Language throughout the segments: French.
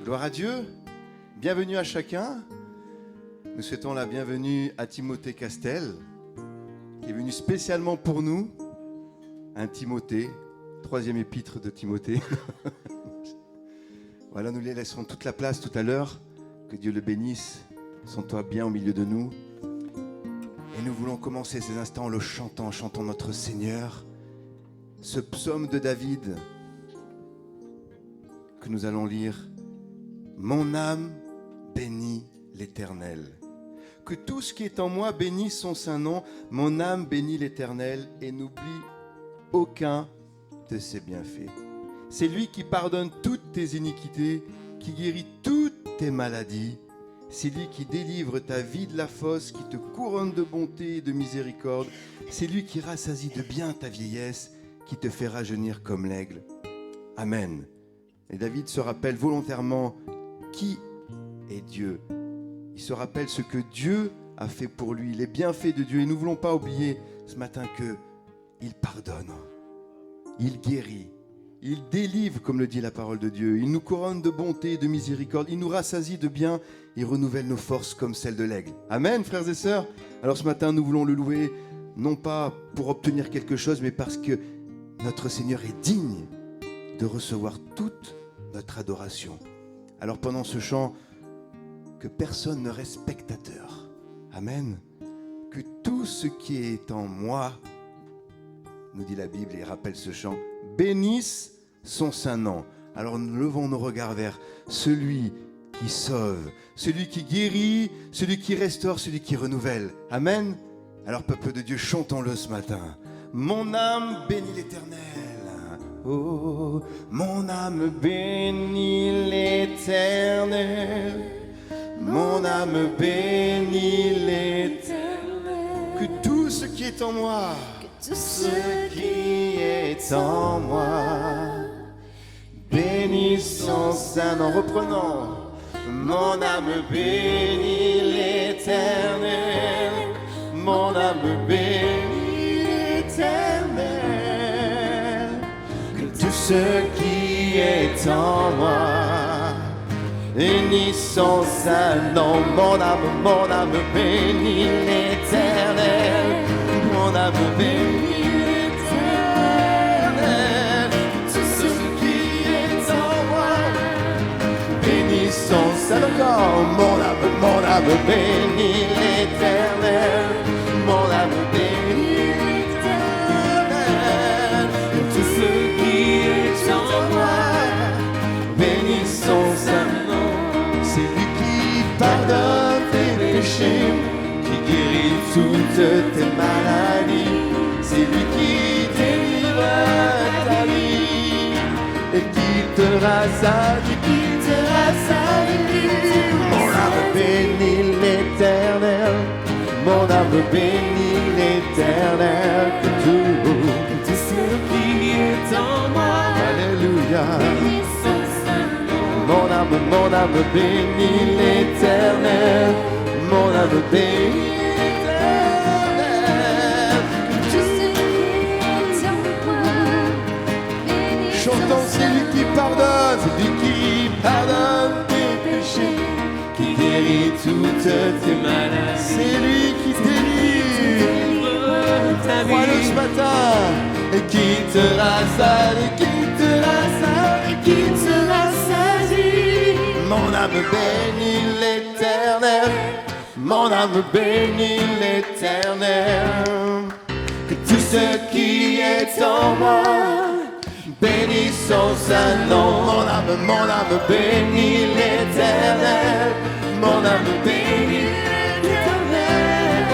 Gloire à Dieu, bienvenue à chacun. Nous souhaitons la bienvenue à Timothée Castel, qui est venu spécialement pour nous. Un Timothée, troisième épître de Timothée. Voilà, nous les laisserons toute la place tout à l'heure. Que Dieu le bénisse, sens-toi bien au milieu de nous. Et nous voulons commencer ces instants en le chantant, chantons notre Seigneur. Ce psaume de David que nous allons lire. Mon âme bénit l'Éternel. Que tout ce qui est en moi bénisse son saint nom. Mon âme bénit l'Éternel et n'oublie aucun de ses bienfaits. C'est lui qui pardonne toutes tes iniquités, qui guérit toutes tes maladies. C'est lui qui délivre ta vie de la fosse, qui te couronne de bonté et de miséricorde. C'est lui qui rassasie de bien ta vieillesse, qui te fait rajeunir comme l'aigle. Amen. Et David se rappelle volontairement qui est Dieu. Il se rappelle ce que Dieu a fait pour lui, les bienfaits de Dieu. Et nous ne voulons pas oublier ce matin qu'il pardonne, il guérit, il délivre, comme le dit la parole de Dieu. Il nous couronne de bonté et de miséricorde. Il nous rassasie de bien. Il renouvelle nos forces comme celles de l'aigle. Amen, frères et sœurs. Alors ce matin, nous voulons le louer, non pas pour obtenir quelque chose, mais parce que notre Seigneur est digne de recevoir toute notre adoration. Alors pendant ce chant, que personne ne reste spectateur. Amen. Que tout ce qui est en moi, nous dit la Bible et rappelle ce chant, bénisse son saint nom. Alors nous levons nos regards vers celui qui sauve, celui qui guérit, celui qui restaure, celui qui renouvelle. Amen. Alors peuple de Dieu, chantons-le ce matin. Mon âme bénit l'Éternel. Oh, mon âme bénit l'Éternel. Mon âme bénit l'Éternel. Que tout ce qui est en moi, Tout ce qui est en moi bénisse son saint nom. reprenons. Mon âme bénit l'Éternel. Mon âme bénit l'Éternel. Que tout ce qui est en moi bénisse son saint nom. Mon âme bénit l'Éternel. Mon âme bénit l'Éternel. Tout ce qui est en moi bénisse son saint nom. Mon âme bénit l'Éternel. Mon âme bénit l'Éternel. Tout ce qui est en moi bénisse son saint nom. C'est lui qui pardonne tes péchés, qui guérit toutes tes maladies. C'est lui qui délivre ta vie et qui te rassasie, Mon âme bénit l'Éternel. Mon âme bénit l'Éternel. Que tout ce qui est en moi, alléluia, bénisse son saint nom. Mon âme bénit l'Éternel. Mon âme bénit l'Éternel. Tout ce qui est en moi bénisse son Chantons, c'est lui qui pardonne, c'est lui qui pardonne tes péchés, qui guérit toutes tes maladies. C'est lui qui délivre ta vie. Crois-le ce matin. Et qui te rassasie, Mon âme bénit l'Éternel. Mon âme bénit l'Éternel. Que tout ce qui est en moi bénisse son saint nom. Mon âme bénit l'Éternel. Mon âme bénit l'Éternel.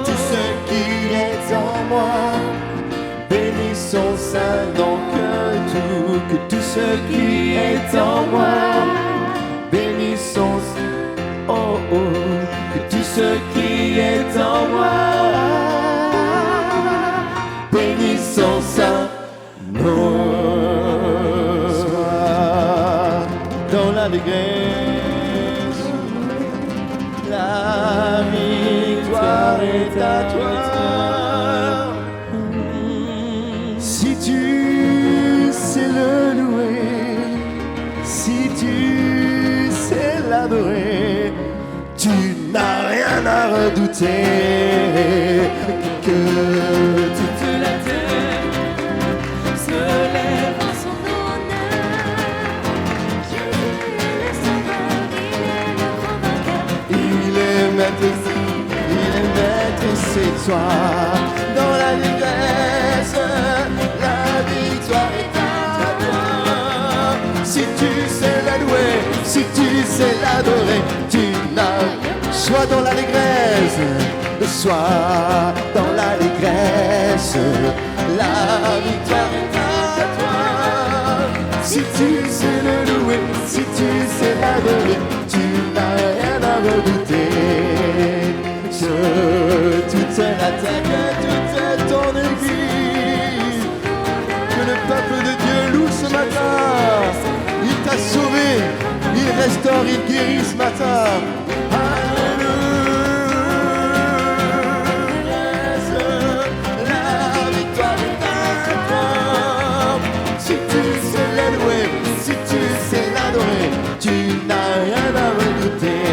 Tout ce qui est en moi bénisse son saint nom. Que tout ce qui est en moi bénisse son saint nom. Oh oh, que tout ce qui est en moi bénisse son saint nom. Sois dans l'allégresse, la victoire est à toi. Si tu sais le louer, si Si tu sais l'adorer, tu n'as rien à redouter. Que toute la terre se lève en son honneur. Jésus est le sauveur, il est le grand vainqueur. il est maître, c'est toi. Dans l'allégresse, la victoire est à toi. Si tu sais la louer, si tu sais l'adorer, tu n'as. Sois dans l'allégresse, sois dans l'allégresse, la victoire est à toi. Si tu sais le louer, si tu sais l'adorer, tu n'as rien à redouter. Toute la terre, toute ton église, que le peuple de Dieu loue ce matin. Il t'a sauvé, il restaure, il guérit ce matin. Alléluia, la victoire est à toi. Si tu sais le louer, si tu sais l'adorer, tu n'as rien à redouter.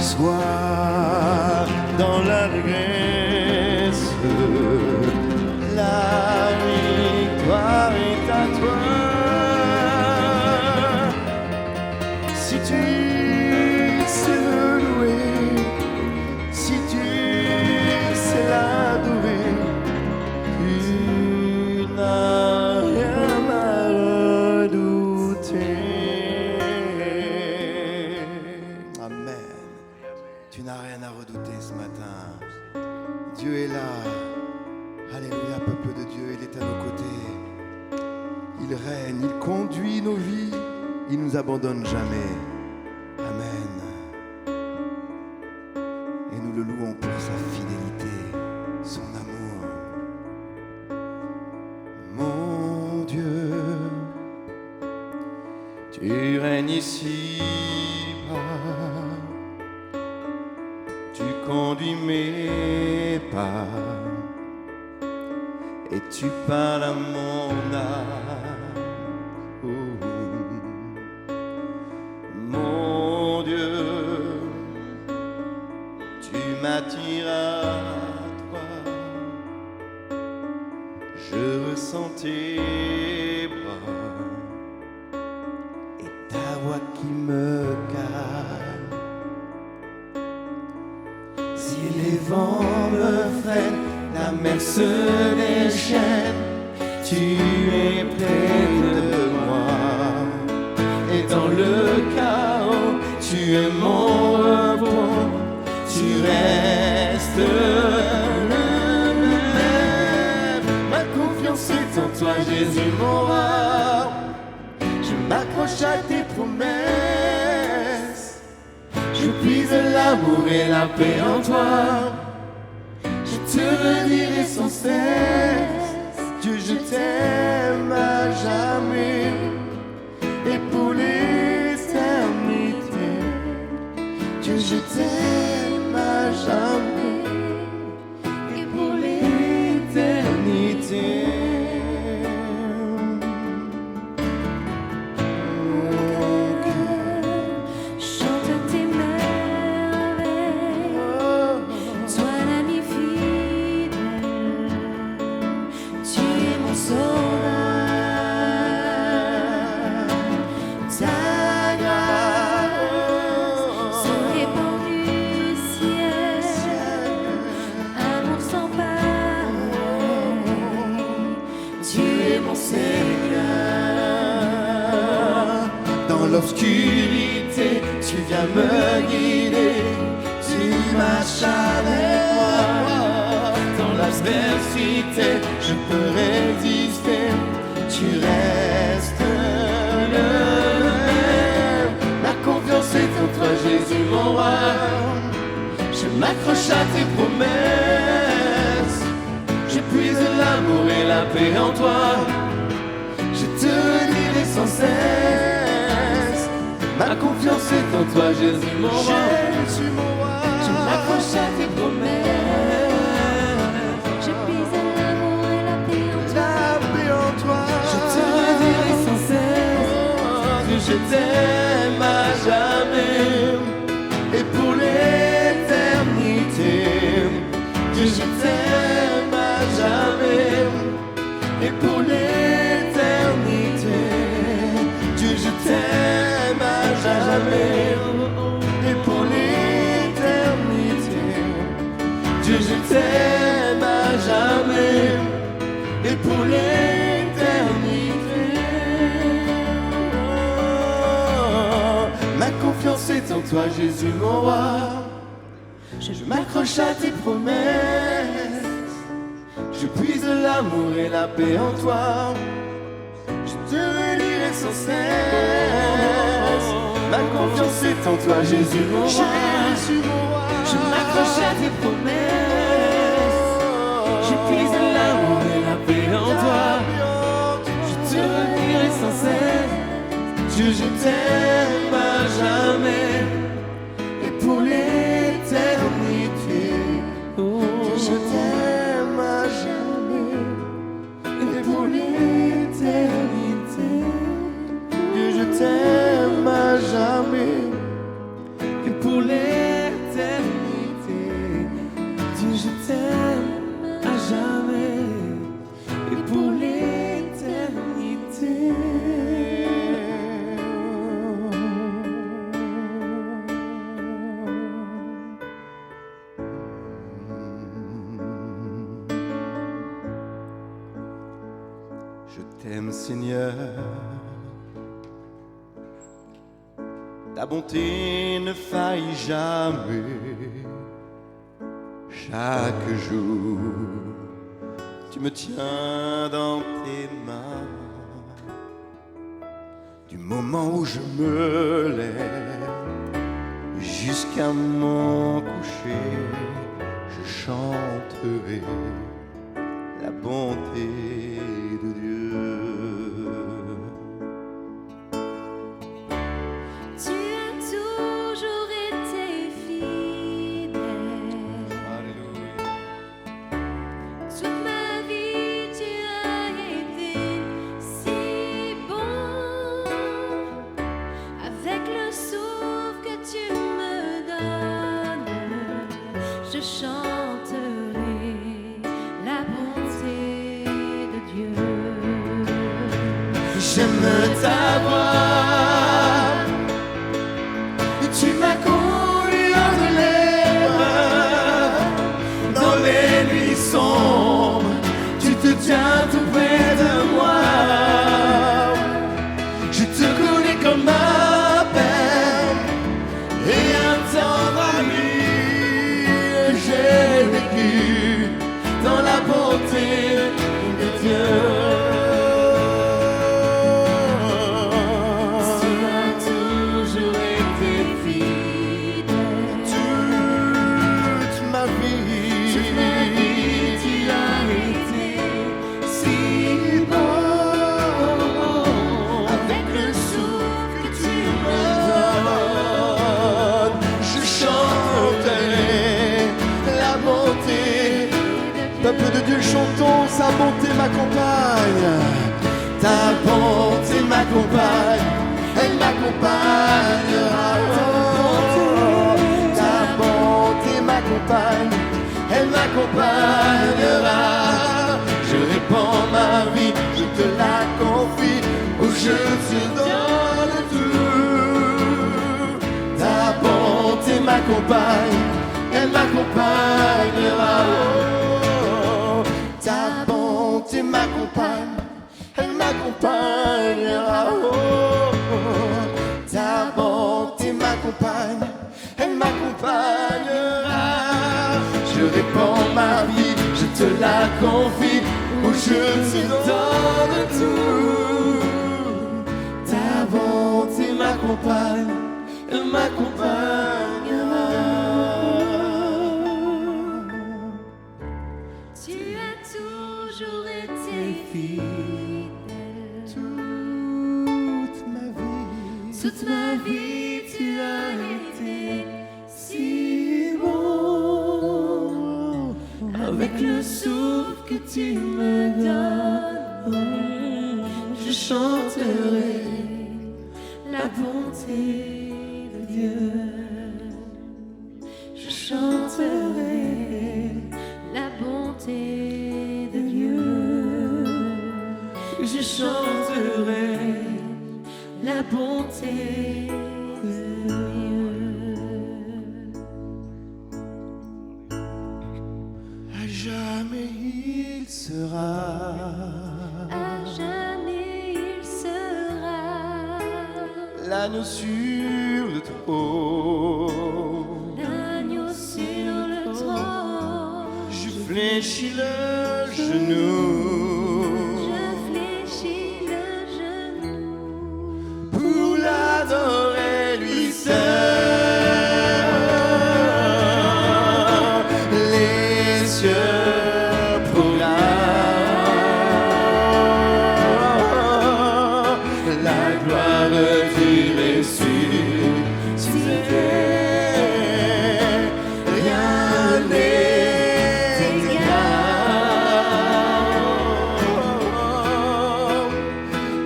Sois dans l'allégresse, la victoire est à toi. Si tu sais le louer, si tu sais l'adorer, tu n'as rien à redouter. Amen. Tu n'as rien à redouter ce matin. Dieu est là. Alléluia, peuple de Dieu, il est à nos côtés. Il règne, il conduit nos vies, il nous abandonne jamais. Amen. Et nous le louons pour sa fidélité, son amour. Mon Dieu, tu règnes ici-bas. Tu conduis mes pas et tu parles à mon âme. Oh, mon Dieu, tu m'attires à toi. Je ressens tes bras et ta voix qui me calme. Si les vents me freinent, la mer se déchaîne, tu es près de moi. Et dans le chaos, tu es mon repos, tu restes le même. Ma confiance est en toi, Jésus, mon roi. Je m'accroche à tes promesses. Je puise l'amour et la paix en toi. Je te redirai sans cesse. Dieu, je t'aime à jamais et pour l'éternité. Dieu, je t'aime à jamais et pour l'éternité. Chante tes merveilles, toi l'ami fidèle, tu es mon sauveur. Ta grâce se répand du ciel, amour sans pareil, tu es mon Seigneur. Dans l'obscurité, tu viens me guider, tu marches avec moi. Dans l'adversité, je peux résister, tu restes le même. Ma confiance est en toi, Jésus, mon roi. Je m'accroche à tes promesses, je puise l'amour et la paix en toi. Je te dirai sans cesse, ma confiance est en toi, Jésus, mon roi. Je m'accroche à tes promesses, Je pise l'amour et la paix en toi. la paix en toi. Je te redirai sans cesse. Dieu, je je t'aime à jamais et pour l'éternité. Dieu, je t'aime à jamais et pour l'éternité. Dieu, je t'aime à jamais et pour l'éternité. Dieu, je t'aime à jamais et pour l'éternité. Oh, ma confiance est en toi, Jésus mon roi. Je m'accroche à tes promesses. Je puise l'amour et la paix en toi. Je te relirai sans cesse. Ma confiance est en toi, Jésus mon roi. Je m'accroche à tes promesses. Je puise l'amour et la paix en toi. Je te relirai sans cesse. Dieu, je t'aime à jamais et pour l'éternité. Dieu, je t'aime à jamais et pour l'éternité. Dieu, je t'aime à jamais et pour l'éternité. Dieu, je t'aime à jamais et pour l'éternité. Je t'aime, Seigneur. Ta bonté ne faillit jamais. Chaque jour, tu me tiens dans tes mains. Du moment où je me lève jusqu'à mon coucher, je chanterai la bonté de Dieu. Tu as toujours été fidèle. Alléluia. Toute ma vie, tu as été si bon. Avec le souffle que tu me donnes, je chanterai la bonté de Dieu. J'aime ta voix. Tu m'as conduit entre les mains. Dans les nuits sombres, tu te tiens tout près de moi. Je te connais comme ma père et un tendre ami. J'ai vécu dans la bonté de Dieu. Tu as toujours été fidèle. Toute ma vie, tu as été si bon. Avec le souffle que tu me donnes, je chanterai la bonté. Peuple de Dieu, chantons, sa bonté m'accompagne. Ta bonté m'accompagne, elle m'accompagnera. Oh, ta bonté m'accompagne, elle m'accompagnera. Je répands ma vie, je te la confie, où je te donne tout. Ta bonté m'accompagne, elle m'accompagnera. Oh, ta bonté m'accompagne, elle m'accompagnera. Oh, ta bonté m'accompagne, elle m'accompagnera. Je répands ma vie, je te la confie, où je te donne tout. Ta bonté m'accompagne, elle m'accompagnera. Tu as toujours été fidèle. Toute ma vie, Toute ma vie, tu as été si bon. Avec le souffle que tu me donnes, je chanterai la bonté de Dieu. Je chanterai la bonté de Dieu. Je chanterai la bonté de Dieu. À jamais il sera. À jamais il sera L'agneau sur le trône. l'agneau sur le trône. Je fléchis le genou Je fléchis le genou pour l'adorer lui seul. Les cieux proclament la gloire du ressuscité. Rien n'est égal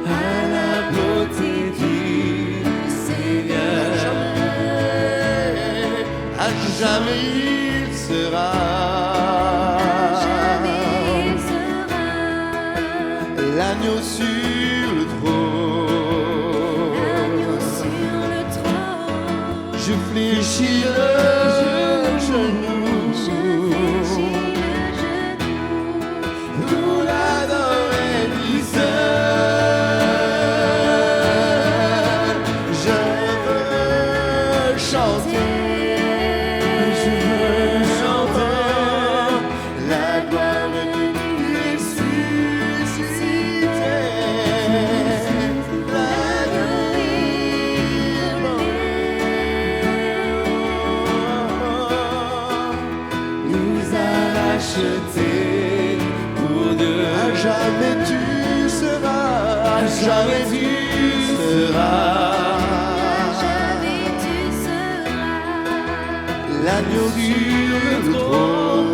à la beauté du Seigneur. À jamais il sera. jamais il sera L'agneau sur le trône. l'agneau sur le trône. Je fléchis le genou Je fléchis le genou pour l'adorer lui seul. Je veux chanter, je veux chanter la gloire du ressuscité. Nous a rachetés pour Dieu. À jamais tu seras, à jamais tu seras. jamais tu seras L'agneau sur le trône.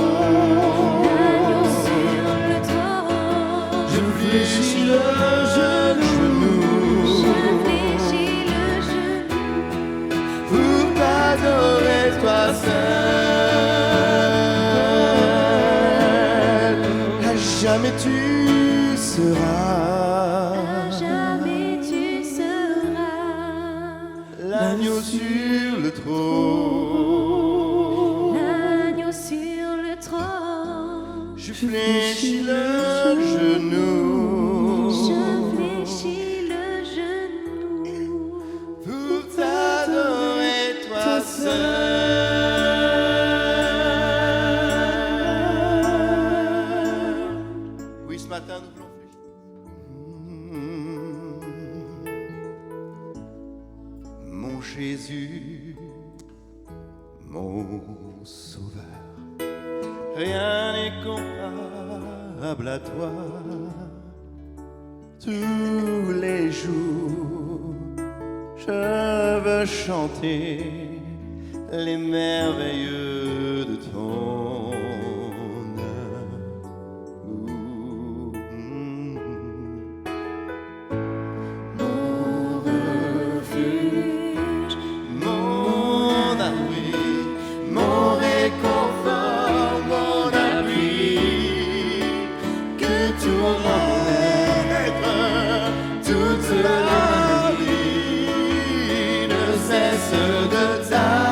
l'agneau sur le trône. Je fléchis le genou Je fléchis le genou pour t'adorer toi seul. À jamais tu seras. jamais tu seras L'agneau sur le trône. l'agneau sur le trône. Je fléchis le genou Je fléchis le genou pour t'adorer toi seul. Oui, ce matin nous voulons fléchir. Mon Jésus, mon Sauveur, rien n'est comparable à toi. Tous les jours, je veux chanter les merveilleux de ton amour. mon refuge, Mon abri, mon réconfort, mon appui, que tout renaître, toute la vie ne cesse de t'adorer.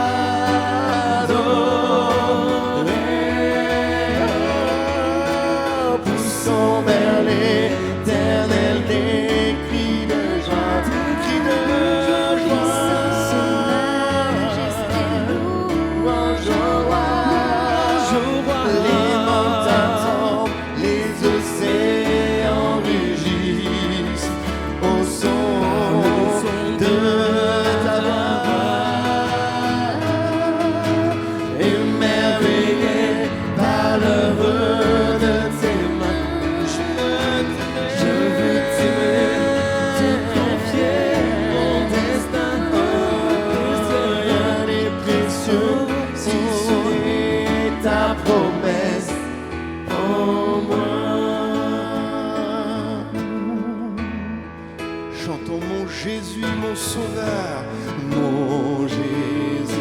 mon Jésus,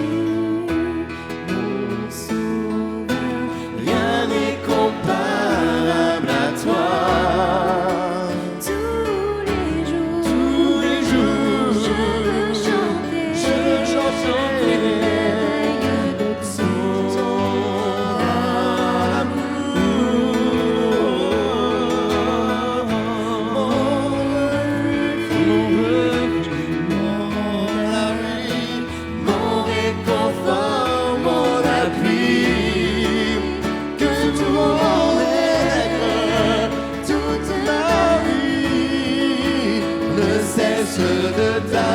mon sauveur. rien n'est comparable à toi. Tous les jours, Je veux chanter merveille de ton mon réconfort, mon appui, que tout mon être, toute ma vie ne cesse de t'adorer.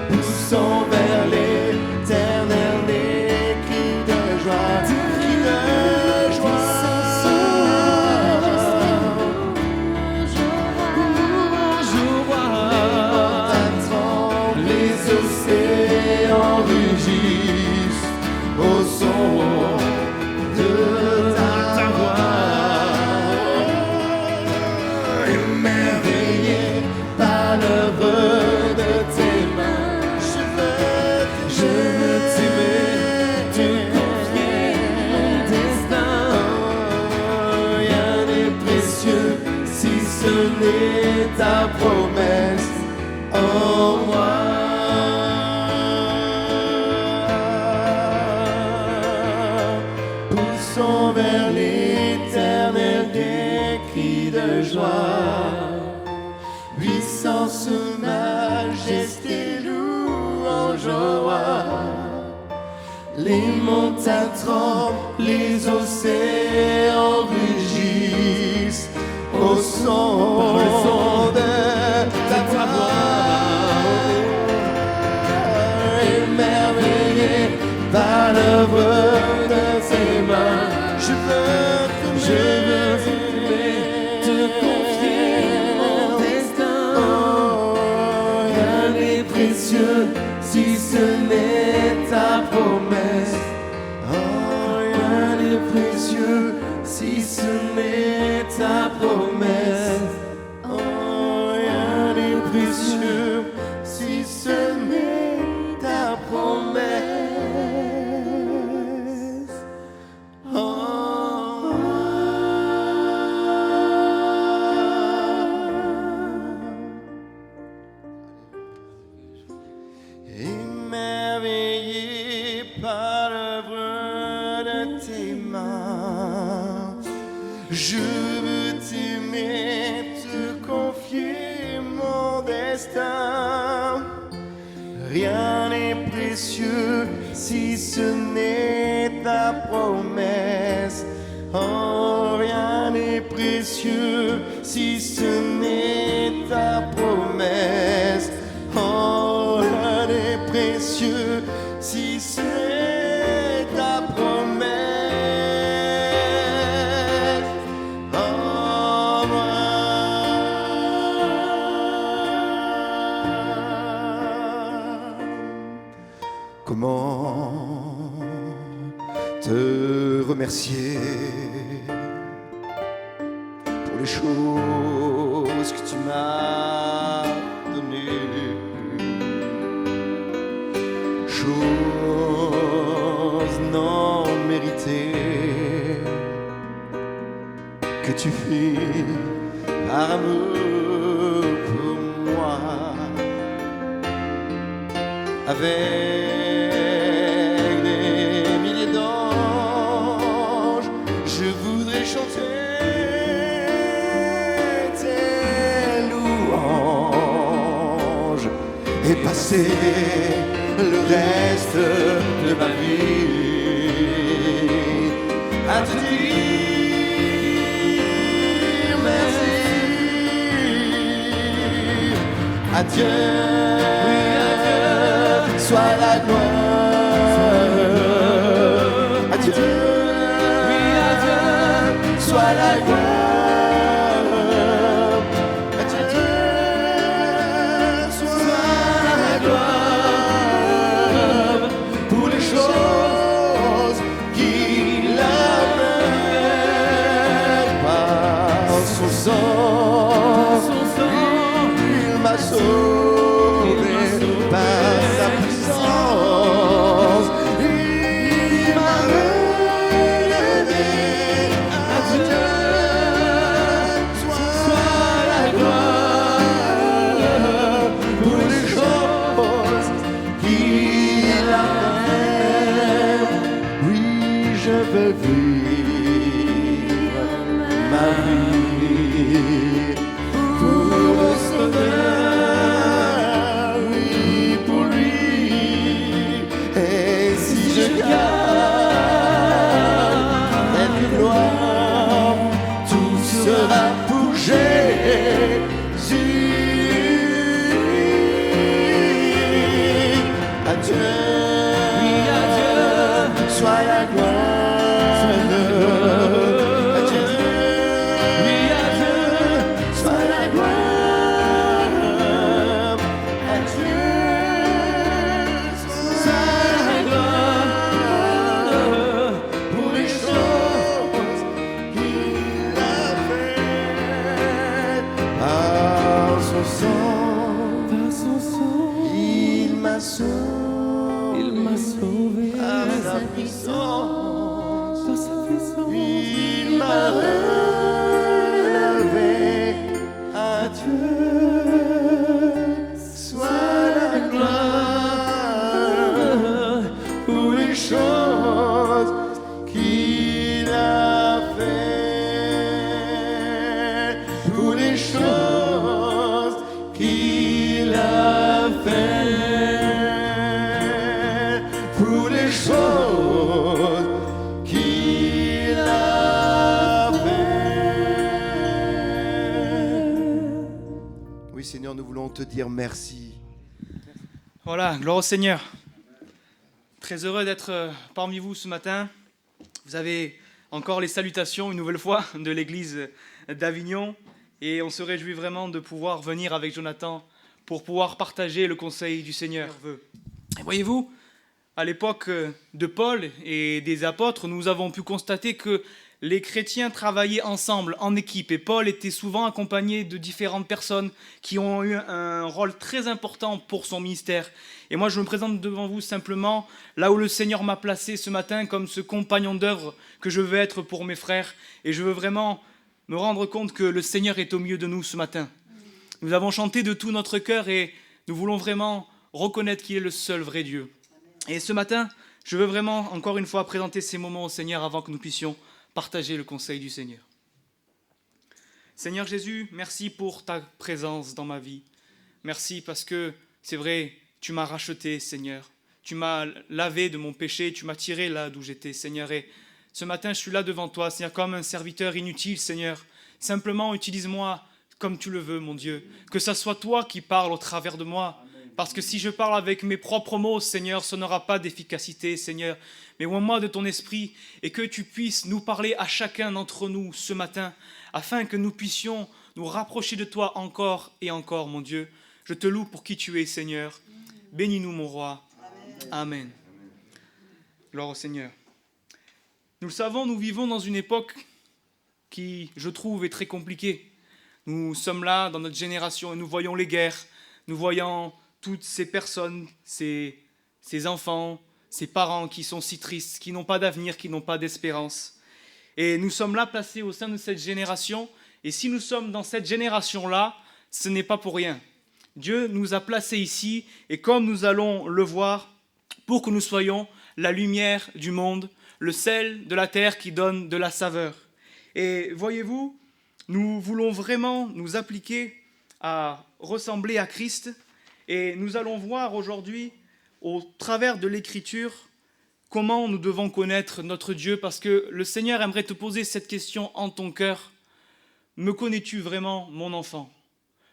Poussons vers l'éternel des cris de joie, cris de joie. Les océans rugissent au son de ta voix. Émerveillé par l'œuvre de tes mains, je veux t'aimer, te confier mon destin. Rien n'est précieux si ce n'est ta promesse en moi. Poussons vers l'éternel des cris de joie. Puissance, majesté, louange au roi. Les montagnes tremblent, les océans rugissent au son de ta voix. Émerveillé par l'œuvre de ses mains, je veux t'aimer, te confier mon destin. Rien n'est précieux si ce n'est ta promesse. Rien n'est précieux si ce n'est ta promesse. Rien n'est précieux si ce n'est ta promesse. Émerveillé par l'œuvre de tes mains, je veux t'aimer, te confier mon destin. Rien n'est précieux si ce n'est ta promesse. Oh, rien n'est précieux si ce n'est ta promesse. Oh, rien n'est précieux si ce n'est ta promesse. Oh, comment te remercier pour les choses que tu m'as données, choses non méritées que tu fis par amour pour moi. Avec des milliers d'anges, je voudrais chanter tes louanges et passer le reste de ma vie à te dire merci. Adieu, soit la gloire. Adieu, oui, adieu, soit la gloire. Adieu, soit la gloire pour les choses qu'il a faites par son sang. m'a sauvé par sa puissance. Il m'a relevé. À Dieu soit la gloire pour les choses qu'il a fait. Oui, je veux vivre ma vie pour le Sauveur, oui, pour lui. Et si je gagne cette gloire, tout sera pour Jésus. À Dieu, oui, à Dieu, soit la gloire. À Dieu, oui, à Dieu, soit la gloire. À Dieu, soit la gloire pour les choses qu'il a faites. Par son sang, il m'a sauvé. Par sa puissance, il m'a relevé. À Dieu soit la gloire pour les choses qu'il a fait, pour les choses qu'il a fait, pour les choses qu'il a fait. Oui, Seigneur, nous voulons te dire merci. Voilà, gloire au Seigneur. Très heureux d'être parmi vous ce matin. Vous avez encore les salutations une nouvelle fois de l'église d'Avignon et on se réjouit vraiment de pouvoir venir avec Jonathan pour pouvoir partager le conseil du Seigneur. Et voyez-vous, à l'époque de Paul et des apôtres, nous avons pu constater que les chrétiens travaillaient ensemble, en équipe, et Paul était souvent accompagné de différentes personnes qui ont eu un rôle très important pour son ministère. Et moi, je me présente devant vous simplement là où le Seigneur m'a placé ce matin comme ce compagnon d'œuvre que je veux être pour mes frères. Et je veux vraiment me rendre compte que le Seigneur est au milieu de nous ce matin. Nous avons chanté de tout notre cœur et nous voulons vraiment reconnaître qu'il est le seul vrai Dieu. Et ce matin, je veux vraiment encore une fois présenter ces moments au Seigneur avant que nous puissions partager le conseil du Seigneur. Seigneur Jésus, merci pour ta présence dans ma vie. Merci parce que, c'est vrai, tu m'as racheté, Seigneur. Tu m'as lavé de mon péché, tu m'as tiré là d'où j'étais, Seigneur. Et ce matin, je suis là devant toi, Seigneur, comme un serviteur inutile, Seigneur. Simplement, utilise-moi comme tu le veux, mon Dieu. Que ça soit toi qui parles au travers de moi. Parce que si je parle avec mes propres mots, Seigneur, ça n'aura pas d'efficacité, Seigneur. Mais ouvre-moi de ton esprit et que tu puisses nous parler à chacun d'entre nous ce matin, afin que nous puissions nous rapprocher de toi encore et encore, mon Dieu. Je te loue pour qui tu es, Seigneur. Bénis-nous, mon roi. Amen. Gloire au Seigneur. Nous le savons, nous vivons dans une époque qui, je trouve, est très compliquée. Nous sommes là dans notre génération et nous voyons les guerres, nous voyons toutes ces personnes, ces enfants, ces parents qui sont si tristes, qui n'ont pas d'avenir, qui n'ont pas d'espérance. Et nous sommes là placés au sein de cette génération. Et si nous sommes dans cette génération-là, ce n'est pas pour rien. Dieu nous a placés ici, et comme nous allons le voir, pour que nous soyons la lumière du monde, le sel de la terre qui donne de la saveur. Et voyez-vous, nous voulons vraiment nous appliquer à ressembler à Christ, et nous allons voir aujourd'hui, au travers de l'Écriture, comment nous devons connaître notre Dieu, parce que le Seigneur aimerait te poser cette question en ton cœur. Me connais-tu vraiment, mon enfant ?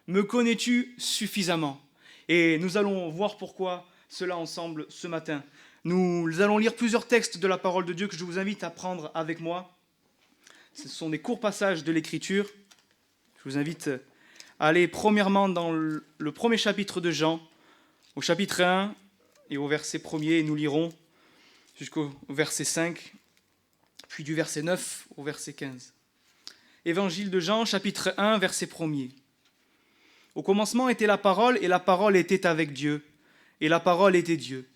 Me connais-tu suffisamment ? Et nous allons voir pourquoi cela ensemble ce matin. Nous allons lire plusieurs textes de la parole de Dieu que je vous invite à prendre avec moi. Ce sont des courts passages de l'Écriture. Je vous invite à aller premièrement dans le premier chapitre de Jean, au chapitre 1 et au verset 1er, et nous lirons jusqu'au verset 5, puis du verset 9 au verset 15. Évangile de Jean, chapitre 1, verset 1er. Au commencement était la parole, et la parole était avec Dieu, et la parole était Dieu.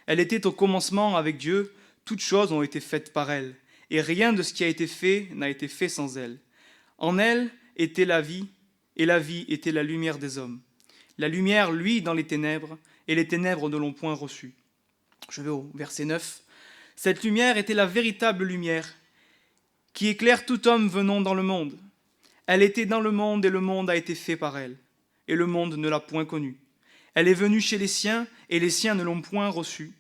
Elle était au commencement avec Dieu, toutes choses ont été faites par elle, et rien de ce qui a été fait n'a été fait sans elle. En elle était la vie, et la vie était la lumière des hommes. La lumière luit dans les ténèbres, et les ténèbres ne l'ont point reçue. Je vais au verset 9. Cette lumière était la véritable lumière, qui éclaire tout homme venant dans le monde. Elle était dans le monde, et le monde a été fait par elle, et le monde ne l'a point connue. Elle est venue chez les siens, et les siens ne l'ont point reçue.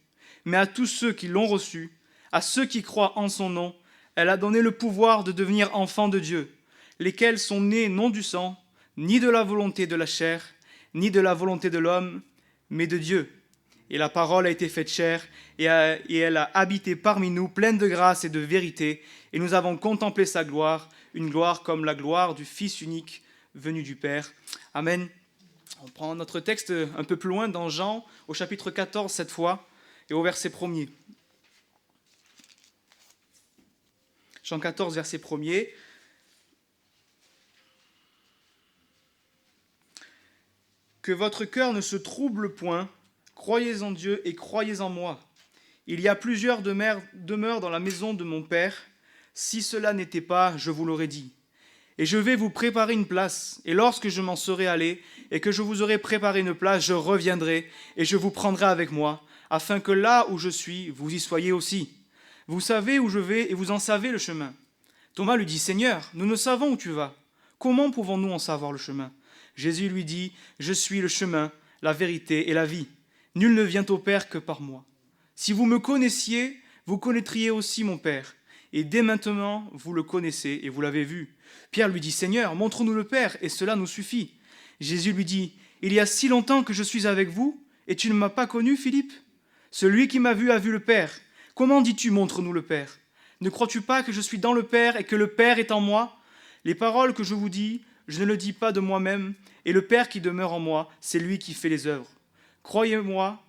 Mais à tous ceux qui l'ont reçue, à ceux qui croient en son nom, elle a donné le pouvoir de devenir enfants de Dieu, lesquels sont nés non du sang, ni de la volonté de la chair, ni de la volonté de l'homme, mais de Dieu. Et la parole a été faite chair, et elle a habité parmi nous, pleine de grâce et de vérité, et nous avons contemplé sa gloire, une gloire comme la gloire du Fils unique venu du Père. Amen. On prend notre texte un peu plus loin dans Jean, au chapitre 14 cette fois, et au verset 1er. Jean 14, verset 1er. Que votre cœur ne se trouble point, croyez en Dieu et croyez en moi. Il y a plusieurs demeures dans la maison de mon Père. Si cela n'était pas, je vous l'aurais dit. Et je vais vous préparer une place. Et lorsque je m'en serai allé et que je vous aurai préparé une place, je reviendrai et je vous prendrai avec moi, afin que là où je suis, vous y soyez aussi. Vous savez où je vais et vous en savez le chemin. Thomas lui dit, Seigneur, nous ne savons où tu vas. Comment pouvons-nous en savoir le chemin ? Jésus lui dit, je suis le chemin, la vérité et la vie. Nul ne vient au Père que par moi. Si vous me connaissiez, vous connaîtriez aussi mon Père. Et dès maintenant, vous le connaissez et vous l'avez vu. Pierre lui dit, Seigneur, montre-nous le Père, et cela nous suffit. Jésus lui dit, il y a si longtemps que je suis avec vous, et tu ne m'as pas connu, Philippe ? Celui qui m'a vu a vu le Père. Comment dis-tu, montre-nous le Père ? Ne crois-tu pas que je suis dans le Père et que le Père est en moi ? Les paroles que je vous dis, je ne le dis pas de moi-même, et le Père qui demeure en moi, c'est lui qui fait les œuvres. Croyez-moi,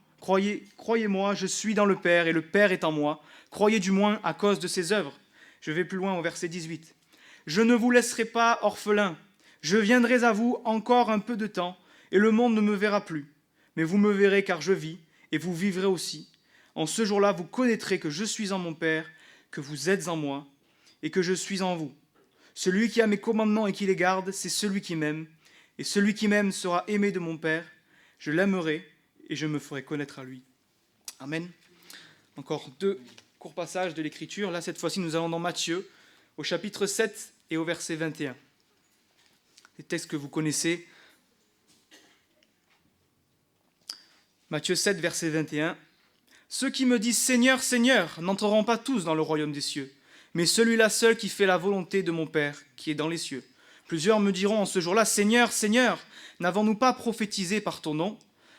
je suis dans le Père, et le Père est en moi. Croyez du moins à cause de ses œuvres. Je vais plus loin au verset 18. Je ne vous laisserai pas orphelin. Je viendrai à vous encore un peu de temps, et le monde ne me verra plus. Mais vous me verrez car je vis, et vous vivrez aussi. En ce jour-là, vous connaîtrez que je suis en mon Père, que vous êtes en moi, et que je suis en vous. Celui qui a mes commandements et qui les garde, c'est celui qui m'aime. Et celui qui m'aime sera aimé de mon Père. Je l'aimerai, et je me ferai connaître à lui. Amen. Encore 2 courts passages de l'Écriture. Là, cette fois-ci, nous allons dans Matthieu, au chapitre 7 et au verset 21. Des textes que vous connaissez. Matthieu 7, verset 21. Ceux qui me disent « Seigneur, Seigneur » n'entreront pas tous dans le royaume des cieux, mais celui-là seul qui fait la volonté de mon Père, qui est dans les cieux. Plusieurs me diront en ce jour-là « Seigneur, Seigneur, n'avons-nous pas prophétisé par ton nom ?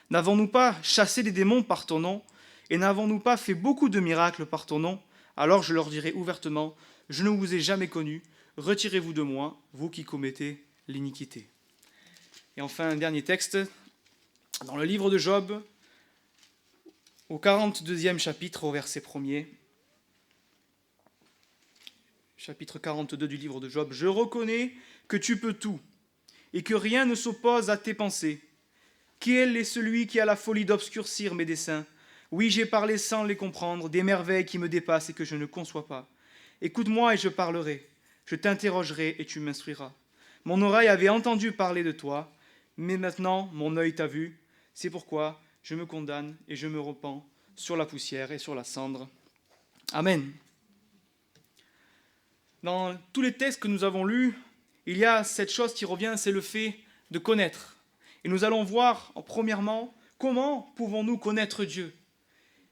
N'avons-nous pas chassé des démons par ton nom ? Et n'avons-nous pas fait beaucoup de miracles par ton nom ? Alors je leur dirai ouvertement, je ne vous ai jamais connus, retirez-vous de moi, vous qui commettez l'iniquité. » Et enfin, un dernier texte, dans le livre de Job, au 42e chapitre, au verset 1er. Chapitre 42 du livre de Job. « Je reconnais que tu peux tout, et que rien ne s'oppose à tes pensées. Quel est celui qui a la folie d'obscurcir mes desseins ? Oui, j'ai parlé sans les comprendre, des merveilles qui me dépassent et que je ne conçois pas. Écoute-moi et je parlerai, je t'interrogerai et tu m'instruiras. Mon oreille avait entendu parler de toi, mais maintenant mon œil t'a vu. C'est pourquoi je me condamne et je me repens sur la poussière et sur la cendre. Amen. » Dans tous les textes que nous avons lus, il y a cette chose qui revient, c'est le fait de connaître. Et nous allons voir, premièrement, comment pouvons-nous connaître Dieu ?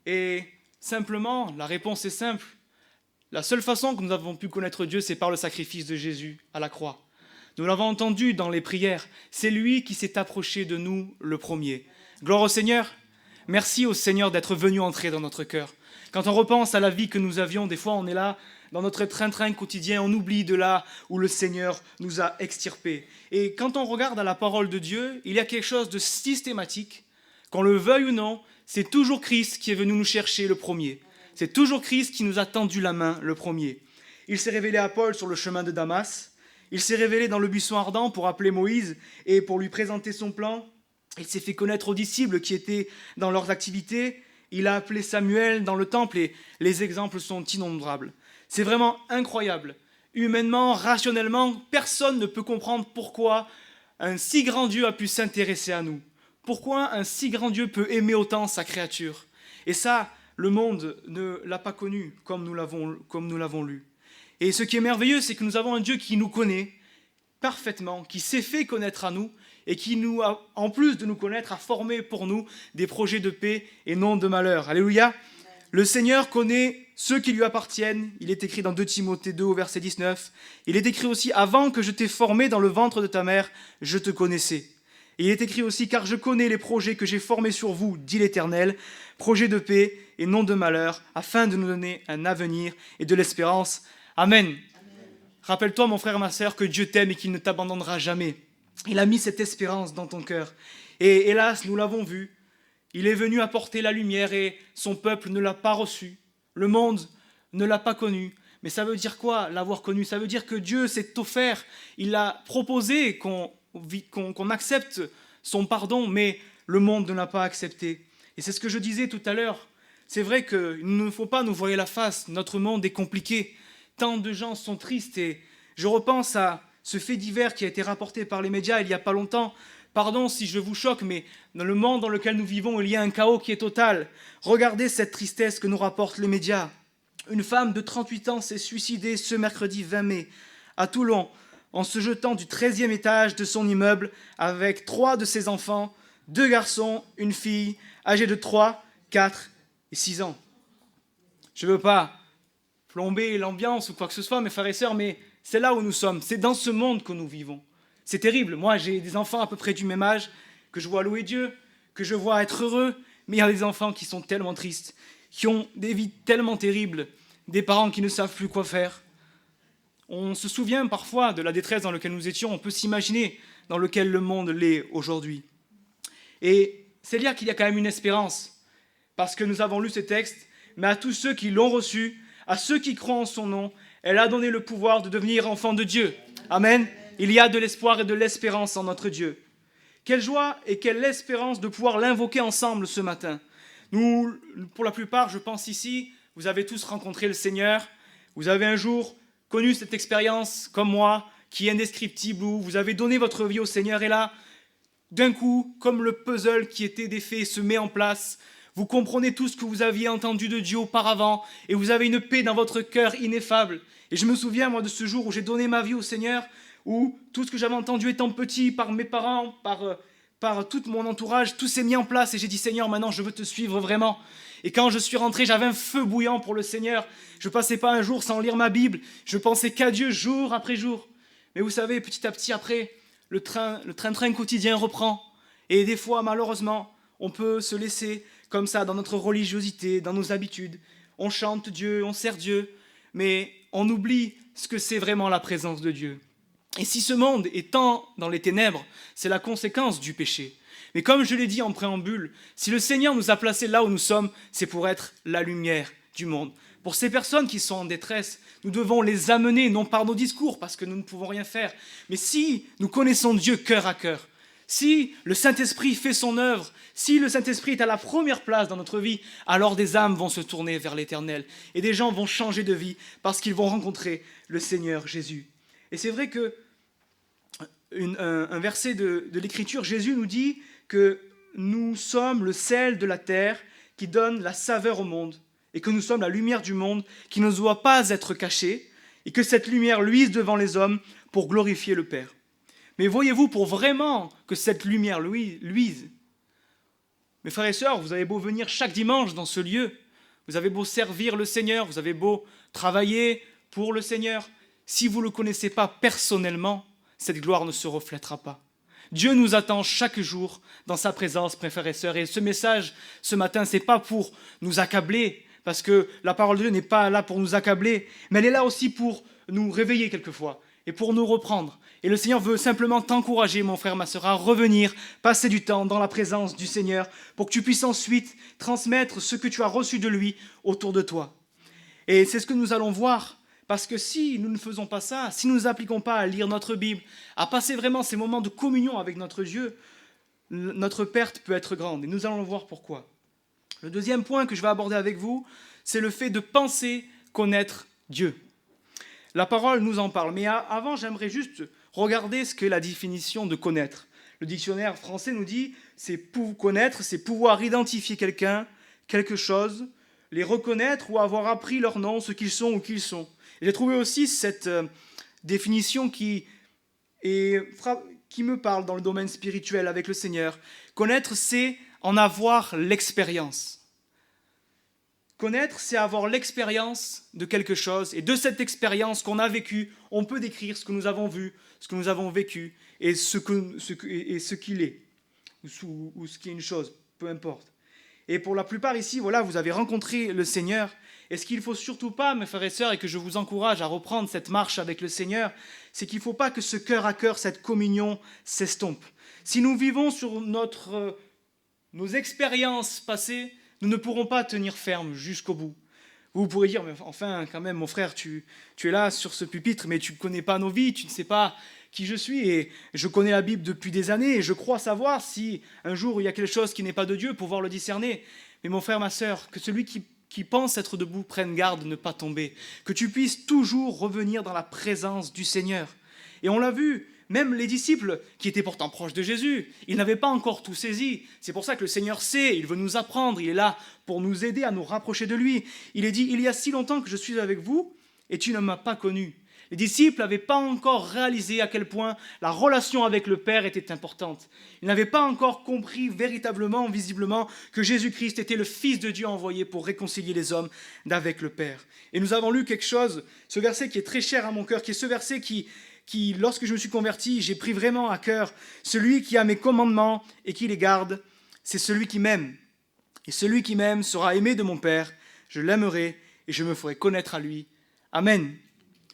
Et simplement, la réponse est simple. La seule façon que nous avons pu connaître Dieu, c'est par le sacrifice de Jésus à la croix. Nous l'avons entendu dans les prières. C'est lui qui s'est approché de nous le premier. Gloire au Seigneur. Merci au Seigneur d'être venu entrer dans notre cœur. Quand on repense à la vie que nous avions, des fois on est là, dans notre train-train quotidien, on oublie de là où le Seigneur nous a extirpés. Et quand on regarde à la parole de Dieu, il y a quelque chose de systématique. Qu'on le veuille ou non, c'est toujours Christ qui est venu nous chercher le premier. C'est toujours Christ qui nous a tendu la main le premier. Il s'est révélé à Paul sur le chemin de Damas. Il s'est révélé dans le buisson ardent pour appeler Moïse et pour lui présenter son plan. Il s'est fait connaître aux disciples qui étaient dans leurs activités. Il a appelé Samuel dans le temple et les exemples sont innombrables. C'est vraiment incroyable. Humainement, rationnellement, personne ne peut comprendre pourquoi un si grand Dieu a pu s'intéresser à nous. Pourquoi un si grand Dieu peut aimer autant sa créature. Et ça, le monde ne l'a pas connu comme nous l'avons lu. Et ce qui est merveilleux, c'est que nous avons un Dieu qui nous connaît parfaitement, qui s'est fait connaître à nous et qui nous a, en plus de nous connaître, a formé pour nous des projets de paix et non de malheur. Alléluia. Le Seigneur connaît ceux qui lui appartiennent. Il est écrit dans 2 Timothée 2 au verset 19. Il est écrit aussi « Avant que je t'ai formé dans le ventre de ta mère, je te connaissais ». Et il est écrit aussi « Car je connais les projets que j'ai formés sur vous, dit l'Éternel, projets de paix et non de malheur, afin de nous donner un avenir et de l'espérance. » Amen. Rappelle-toi, mon frère, ma sœur, que Dieu t'aime et qu'il ne t'abandonnera jamais. Il a mis cette espérance dans ton cœur. Et hélas, nous l'avons vu, il est venu apporter la lumière et son peuple ne l'a pas reçu. Le monde ne l'a pas connu. Mais ça veut dire quoi, l'avoir connu? Ça veut dire que Dieu s'est offert. Il a proposé qu'on accepte son pardon, mais le monde ne l'a pas accepté. Et c'est ce que je disais tout à l'heure. C'est vrai qu'il ne faut pas nous voiler la face. Notre monde est compliqué. Tant de gens sont tristes et je repense à ce fait divers qui a été rapporté par les médias il n'y a pas longtemps. Pardon si je vous choque, mais dans le monde dans lequel nous vivons, il y a un chaos qui est total. Regardez cette tristesse que nous rapportent les médias. Une femme de 38 ans s'est suicidée ce mercredi 20 mai à Toulon en se jetant du 13e étage de son immeuble avec 3 de ses enfants, 2 garçons, une fille, âgés de 3, 4 et 6 ans. Je ne veux pas plomber l'ambiance ou quoi que ce soit, mes frères et sœurs, mais c'est là où nous sommes, c'est dans ce monde que nous vivons. C'est terrible, moi j'ai des enfants à peu près du même âge, que je vois louer Dieu, que je vois être heureux, mais il y a des enfants qui sont tellement tristes, qui ont des vies tellement terribles, des parents qui ne savent plus quoi faire. On se souvient parfois de la détresse dans laquelle nous étions, on peut s'imaginer dans lequel le monde l'est aujourd'hui. Et c'est dire qu'il y a quand même une espérance, parce que nous avons lu ce texte, mais à tous ceux qui l'ont reçu, à ceux qui croient en son nom, elle a donné le pouvoir de devenir enfants de Dieu. Amen. Il y a de l'espoir et de l'espérance en notre Dieu. Quelle joie et quelle espérance de pouvoir l'invoquer ensemble ce matin. Nous, pour la plupart, je pense ici, vous avez tous rencontré le Seigneur. Vous avez un jour connu cette expérience, comme moi, qui est indescriptible, où vous avez donné votre vie au Seigneur. Et là, d'un coup, comme le puzzle qui était défait se met en place, vous comprenez tout ce que vous aviez entendu de Dieu auparavant et vous avez une paix dans votre cœur ineffable. Et je me souviens, moi, de ce jour où j'ai donné ma vie au Seigneur, où tout ce que j'avais entendu étant petit par mes parents, par tout mon entourage, tout s'est mis en place et j'ai dit, Seigneur, maintenant je veux te suivre vraiment. Et quand je suis rentré, j'avais un feu bouillant pour le Seigneur. Je ne passais pas un jour sans lire ma Bible. Je pensais qu'à Dieu jour après jour. Mais vous savez, petit à petit après, le train-train quotidien reprend. Et des fois, malheureusement, on peut se laisser comme ça dans notre religiosité, dans nos habitudes. On chante Dieu, on sert Dieu, mais on oublie ce que c'est vraiment la présence de Dieu. Et si ce monde est tant dans les ténèbres, c'est la conséquence du péché. Mais comme je l'ai dit en préambule, si le Seigneur nous a placés là où nous sommes, c'est pour être la lumière du monde. Pour ces personnes qui sont en détresse, nous devons les amener, non par nos discours, parce que nous ne pouvons rien faire, mais si nous connaissons Dieu cœur à cœur, si le Saint-Esprit fait son œuvre, si le Saint-Esprit est à la première place dans notre vie, alors des âmes vont se tourner vers l'Éternel et des gens vont changer de vie parce qu'ils vont rencontrer le Seigneur Jésus. Et c'est vrai que un verset de l'Écriture, Jésus nous dit que nous sommes le sel de la terre qui donne la saveur au monde et que nous sommes la lumière du monde qui ne doit pas être cachée et que cette lumière luise devant les hommes pour glorifier le Père. Mais voyez-vous, pour vraiment que cette lumière luise, mes frères et sœurs, vous avez beau venir chaque dimanche dans ce lieu, vous avez beau servir le Seigneur, vous avez beau travailler pour le Seigneur, si vous ne le connaissez pas personnellement, cette gloire ne se reflètera pas. Dieu nous attend chaque jour dans sa présence, mes frères et sœurs. Et ce message, ce matin, ce n'est pas pour nous accabler, parce que la parole de Dieu n'est pas là pour nous accabler, mais elle est là aussi pour nous réveiller quelquefois et pour nous reprendre. Et le Seigneur veut simplement t'encourager, mon frère, ma sœur, à revenir, passer du temps dans la présence du Seigneur pour que tu puisses ensuite transmettre ce que tu as reçu de lui autour de toi. Et c'est ce que nous allons voir Parce que si nous ne faisons pas ça, si nous ne nous appliquons pas à lire notre Bible, à passer vraiment ces moments de communion avec notre Dieu, notre perte peut être grande. Et nous allons voir pourquoi. Le deuxième point que je vais aborder avec vous, c'est le fait de penser connaître Dieu. La parole nous en parle. Mais avant, j'aimerais juste regarder ce qu'est la définition de connaître. Le dictionnaire français nous dit, c'est connaître, c'est pouvoir identifier quelqu'un, quelque chose, les reconnaître ou avoir appris leur nom, ce qu'ils sont ou qui ils sont. Et j'ai trouvé aussi cette définition qui me parle dans le domaine spirituel avec le Seigneur. Connaître, c'est en avoir l'expérience. Connaître, c'est avoir l'expérience de quelque chose. Et de cette expérience qu'on a vécue, on peut décrire ce que nous avons vu, ce que nous avons vécu, et ce qu'il est, ou ce qui est une chose, peu importe. Et pour la plupart ici, voilà, vous avez rencontré le Seigneur. Et ce qu'il ne faut surtout pas, mes frères et sœurs, et que je vous encourage à reprendre cette marche avec le Seigneur, c'est qu'il ne faut pas que ce cœur à cœur, cette communion s'estompe. Si nous vivons sur nos expériences passées, nous ne pourrons pas tenir ferme jusqu'au bout. Vous pourrez dire, mais enfin, quand même, mon frère, tu es là sur ce pupitre, mais tu ne connais pas nos vies, tu ne sais pas qui je suis, et je connais la Bible depuis des années, et je crois savoir si un jour il y a quelque chose qui n'est pas de Dieu, pouvoir le discerner. Mais mon frère, ma sœur, que celui qui pense être debout prenne garde de ne pas tomber, que tu puisses toujours revenir dans la présence du Seigneur. Et on l'a vu, même les disciples, qui étaient pourtant proches de Jésus, ils n'avaient pas encore tout saisi. C'est pour ça que le Seigneur sait, il veut nous apprendre, il est là pour nous aider à nous rapprocher de lui. Il est dit, il y a si longtemps que je suis avec vous, et tu ne m'as pas connu. Les disciples n'avaient pas encore réalisé à quel point la relation avec le Père était importante. Ils n'avaient pas encore compris véritablement, visiblement, que Jésus-Christ était le Fils de Dieu envoyé pour réconcilier les hommes avec le Père. Et nous avons lu quelque chose, ce verset qui est très cher à mon cœur, qui est ce verset qui, lorsque je me suis converti, j'ai pris vraiment à cœur. Celui qui a mes commandements et qui les garde, c'est celui qui m'aime. Et celui qui m'aime sera aimé de mon Père. Je l'aimerai et je me ferai connaître à lui. Amen.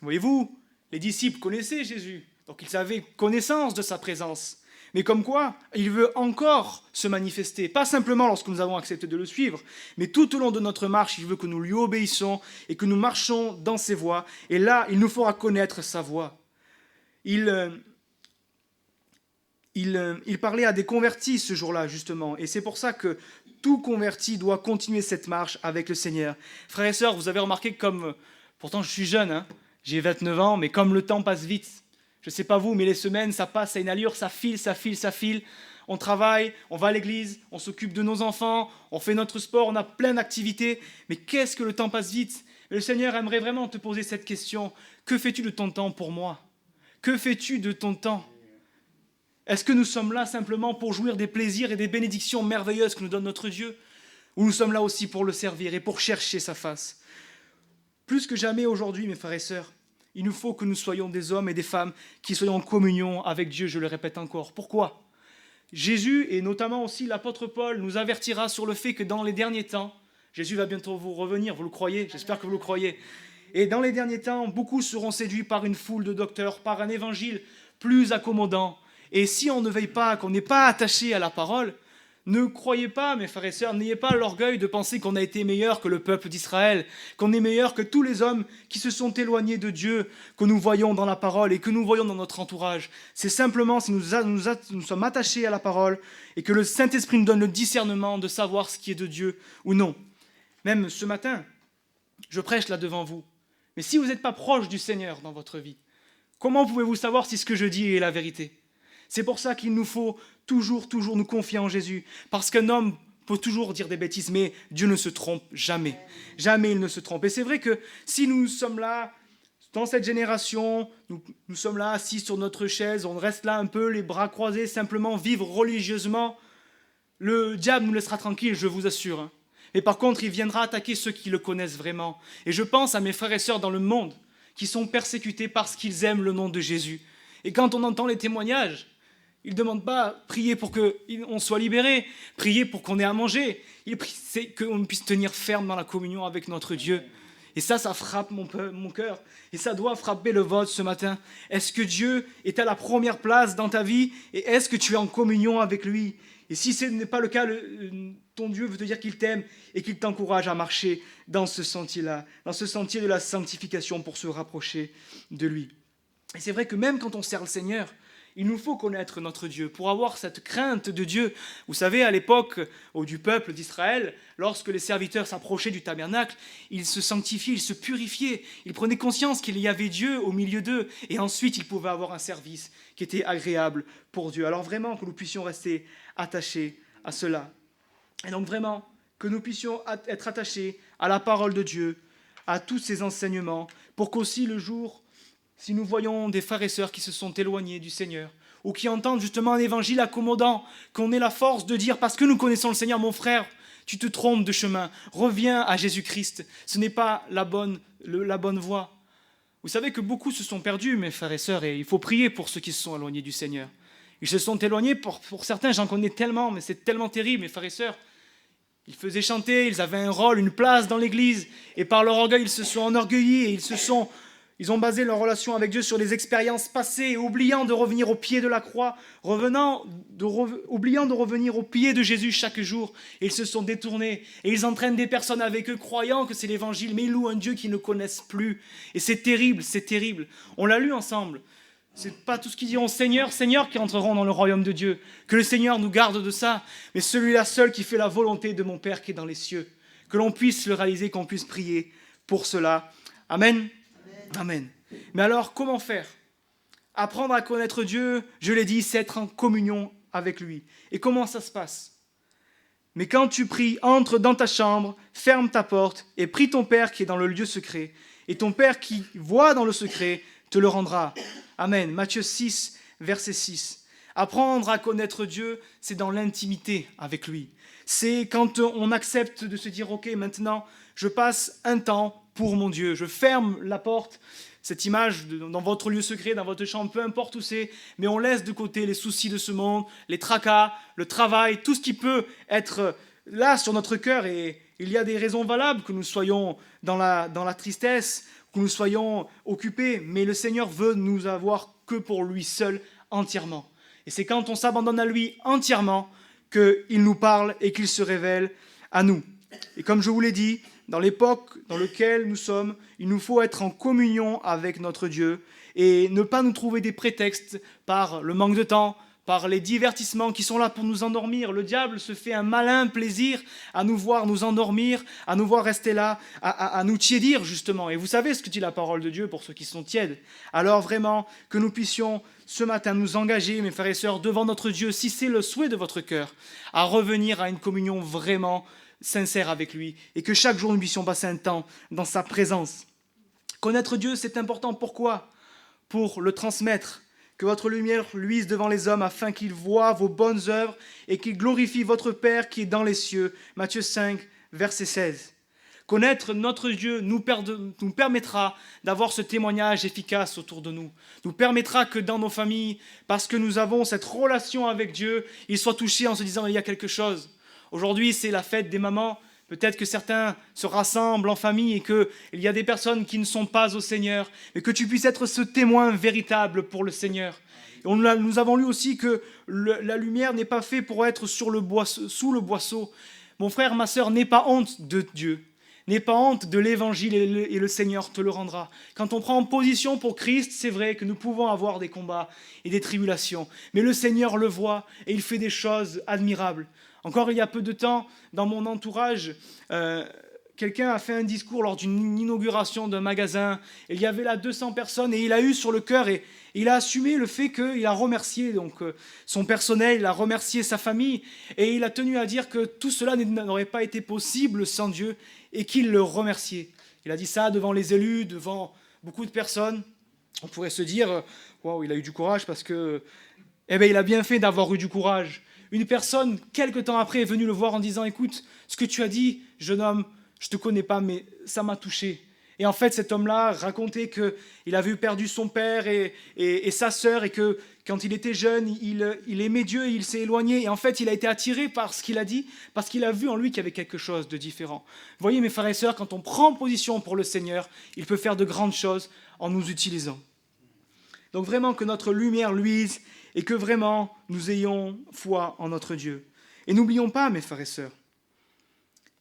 Voyez-vous, les disciples connaissaient Jésus, donc ils avaient connaissance de sa présence. Mais comme quoi, il veut encore se manifester, pas simplement lorsque nous avons accepté de le suivre, mais tout au long de notre marche, il veut que nous lui obéissons et que nous marchons dans ses voies. Et là, il nous fera connaître sa voie. Il parlait à des convertis ce jour-là, justement, et c'est pour ça que tout converti doit continuer cette marche avec le Seigneur. Frères et sœurs, vous avez remarqué comme, pourtant je suis jeune, j'ai 29 ans, mais comme le temps passe vite, je ne sais pas vous, mais les semaines, ça passe à une allure, ça file. On travaille, on va à l'église, on s'occupe de nos enfants, on fait notre sport, on a plein d'activités. Mais qu'est-ce que le temps passe vite? Le Seigneur aimerait vraiment te poser cette question. Que fais-tu de ton temps pour moi? Que fais-tu de ton temps? Est-ce que nous sommes là simplement pour jouir des plaisirs et des bénédictions merveilleuses que nous donne notre Dieu? Ou nous sommes là aussi pour le servir et pour chercher sa face? Plus que jamais aujourd'hui, mes frères et sœurs, il nous faut que nous soyons des hommes et des femmes qui soyons en communion avec Dieu, je le répète encore. Pourquoi? Jésus, et notamment aussi l'apôtre Paul, nous avertira sur le fait que dans les derniers temps, Jésus va bientôt vous revenir, vous le croyez? J'espère que vous le croyez. Et dans les derniers temps, beaucoup seront séduits par une foule de docteurs, par un évangile plus accommodant. Et si on ne veille pas, qu'on n'est pas attaché à la parole, ne croyez pas, mes frères et sœurs, n'ayez pas l'orgueil de penser qu'on a été meilleur que le peuple d'Israël, qu'on est meilleur que tous les hommes qui se sont éloignés de Dieu, que nous voyons dans la parole et que nous voyons dans notre entourage. C'est simplement si nous sommes attachés à la parole et que le Saint-Esprit nous donne le discernement de savoir ce qui est de Dieu ou non. Même ce matin, je prêche là devant vous. Mais si vous n'êtes pas proche du Seigneur dans votre vie, comment pouvez-vous savoir si ce que je dis est la vérité? C'est pour ça qu'il nous faut toujours nous confier en Jésus. Parce qu'un homme peut toujours dire des bêtises, mais Dieu ne se trompe jamais. Jamais il ne se trompe. Et c'est vrai que si nous sommes là, dans cette génération, nous sommes là assis sur notre chaise, on reste là un peu, les bras croisés, simplement vivre religieusement, le diable nous laissera tranquille, je vous assure. Mais par contre, il viendra attaquer ceux qui le connaissent vraiment. Et je pense à mes frères et sœurs dans le monde qui sont persécutés parce qu'ils aiment le nom de Jésus. Et quand on entend les témoignages, ils ne demandent pas prier pour qu'on soit libéré, prier pour qu'on ait à manger. C'est qu'on puisse tenir ferme dans la communion avec notre Dieu. Et ça frappe mon cœur. Et ça doit frapper le vôtre ce matin. Est-ce que Dieu est à la première place dans ta vie? Et est-ce que tu es en communion avec lui? Et si ce n'est pas le cas, ton Dieu veut te dire qu'il t'aime et qu'il t'encourage à marcher dans ce sentier-là, dans ce sentier de la sanctification pour se rapprocher de lui. Et c'est vrai que même quand on sert le Seigneur, il nous faut connaître notre Dieu pour avoir cette crainte de Dieu. Vous savez, à l'époque du peuple d'Israël, lorsque les serviteurs s'approchaient du tabernacle, ils se sanctifiaient, ils se purifiaient, ils prenaient conscience qu'il y avait Dieu au milieu d'eux, et ensuite ils pouvaient avoir un service qui était agréable pour Dieu. Alors vraiment que nous puissions rester attachés à cela. Et donc vraiment que nous puissions être attachés à la parole de Dieu, à tous ses enseignements, pour qu'aussi le jour, si nous voyons des frères et sœurs qui se sont éloignés du Seigneur, ou qui entendent justement un évangile accommodant, qu'on ait la force de dire, parce que nous connaissons le Seigneur, mon frère, tu te trompes de chemin, reviens à Jésus-Christ, ce n'est pas la bonne voie. Vous savez que beaucoup se sont perdus, mes frères et sœurs, et il faut prier pour ceux qui se sont éloignés du Seigneur. Ils se sont éloignés, pour certains, j'en connais tellement, mais c'est tellement terrible, mes frères et sœurs. Ils faisaient chanter, ils avaient un rôle, une place dans l'église, et par leur orgueil, ils se sont enorgueillis, et ils ont basé leur relation avec Dieu sur des expériences passées, oubliant de revenir au pied de la croix, oubliant de revenir au pied de Jésus chaque jour. Et ils se sont détournés, et ils entraînent des personnes avec eux, croyant que c'est l'évangile, mais ils louent un Dieu qu'ils ne connaissent plus. Et c'est terrible, c'est terrible. On l'a lu ensemble. C'est pas tout ce qui diront Seigneur, Seigneur qui entreront dans le royaume de Dieu. Que le Seigneur nous garde de ça, mais celui-là seul qui fait la volonté de mon Père qui est dans les cieux. Que l'on puisse le réaliser, qu'on puisse prier pour cela. Amen. Amen. Mais alors, comment faire? Apprendre à connaître Dieu, je l'ai dit, c'est être en communion avec lui. Et comment ça se passe? Mais quand tu pries, entre dans ta chambre, ferme ta porte et prie ton Père qui est dans le lieu secret. Et ton Père qui voit dans le secret te le rendra. Amen. Matthieu 6, verset 6. Apprendre à connaître Dieu, c'est dans l'intimité avec lui. C'est quand on accepte de se dire, ok, maintenant, je passe un temps pour mon Dieu. Je ferme la porte, cette image dans votre lieu secret, dans votre chambre, peu importe où c'est, mais on laisse de côté les soucis de ce monde, les tracas, le travail, tout ce qui peut être là sur notre cœur. Et il y a des raisons valables que nous soyons dans la tristesse, que nous soyons occupés, mais le Seigneur veut nous avoir que pour lui seul, entièrement. Et c'est quand on s'abandonne à lui entièrement qu'il nous parle et qu'il se révèle à nous. Et comme je vous l'ai dit, dans l'époque dans laquelle nous sommes, il nous faut être en communion avec notre Dieu et ne pas nous trouver des prétextes par le manque de temps, par les divertissements qui sont là pour nous endormir. Le diable se fait un malin plaisir à nous voir nous endormir, à nous voir rester là, à nous tiédir justement. Et vous savez ce que dit la parole de Dieu pour ceux qui sont tièdes. Alors vraiment, que nous puissions ce matin nous engager, mes frères et sœurs, devant notre Dieu, si c'est le souhait de votre cœur, à revenir à une communion vraiment sincère avec lui, et que chaque jour nous puissions passer un temps dans sa présence. Connaître Dieu, c'est important. Pourquoi? Pour le transmettre. Que votre lumière luise devant les hommes afin qu'ils voient vos bonnes œuvres et qu'ils glorifient votre Père qui est dans les cieux. Matthieu 5, verset 16. Connaître notre Dieu nous permettra d'avoir ce témoignage efficace autour de nous. Nous permettra que dans nos familles, parce que nous avons cette relation avec Dieu, ils soient touchés en se disant il y a quelque chose. Aujourd'hui, c'est la fête des mamans. Peut-être que certains se rassemblent en famille et qu'il y a des personnes qui ne sont pas au Seigneur, mais que tu puisses être ce témoin véritable pour le Seigneur. Et nous avons lu aussi que la lumière n'est pas faite pour être sous le boisseau. Mon frère, ma sœur, n'aie pas honte de Dieu. N'aie pas honte de l'évangile et le Seigneur te le rendra. Quand on prend position pour Christ, c'est vrai que nous pouvons avoir des combats et des tribulations. Mais le Seigneur le voit et il fait des choses admirables. Encore il y a peu de temps, dans mon entourage, quelqu'un a fait un discours lors d'une inauguration d'un magasin. Il y avait là 200 personnes et il a eu sur le cœur et il a assumé le fait qu'il a remercié donc, son personnel, il a remercié sa famille et il a tenu à dire que tout cela n'aurait pas été possible sans Dieu et qu'il le remerciait. Il a dit ça devant les élus, devant beaucoup de personnes. On pourrait se dire, waouh, il a eu du courage parce que, il a bien fait d'avoir eu du courage. Une personne, quelque temps après, est venue le voir en disant « Écoute, ce que tu as dit, jeune homme, je ne te connais pas, mais ça m'a touché. Et en fait, cet homme-là racontait qu'il avait perdu son père et sa sœur, et que quand il était jeune, il aimait Dieu et il s'est éloigné. Et en fait, il a été attiré par ce qu'il a dit, parce qu'il a vu en lui qu'il y avait quelque chose de différent. Vous voyez, mes frères et sœurs, quand on prend position pour le Seigneur, il peut faire de grandes choses en nous utilisant. Donc vraiment que notre lumière luise et que vraiment nous ayons foi en notre Dieu. Et n'oublions pas, mes frères et sœurs,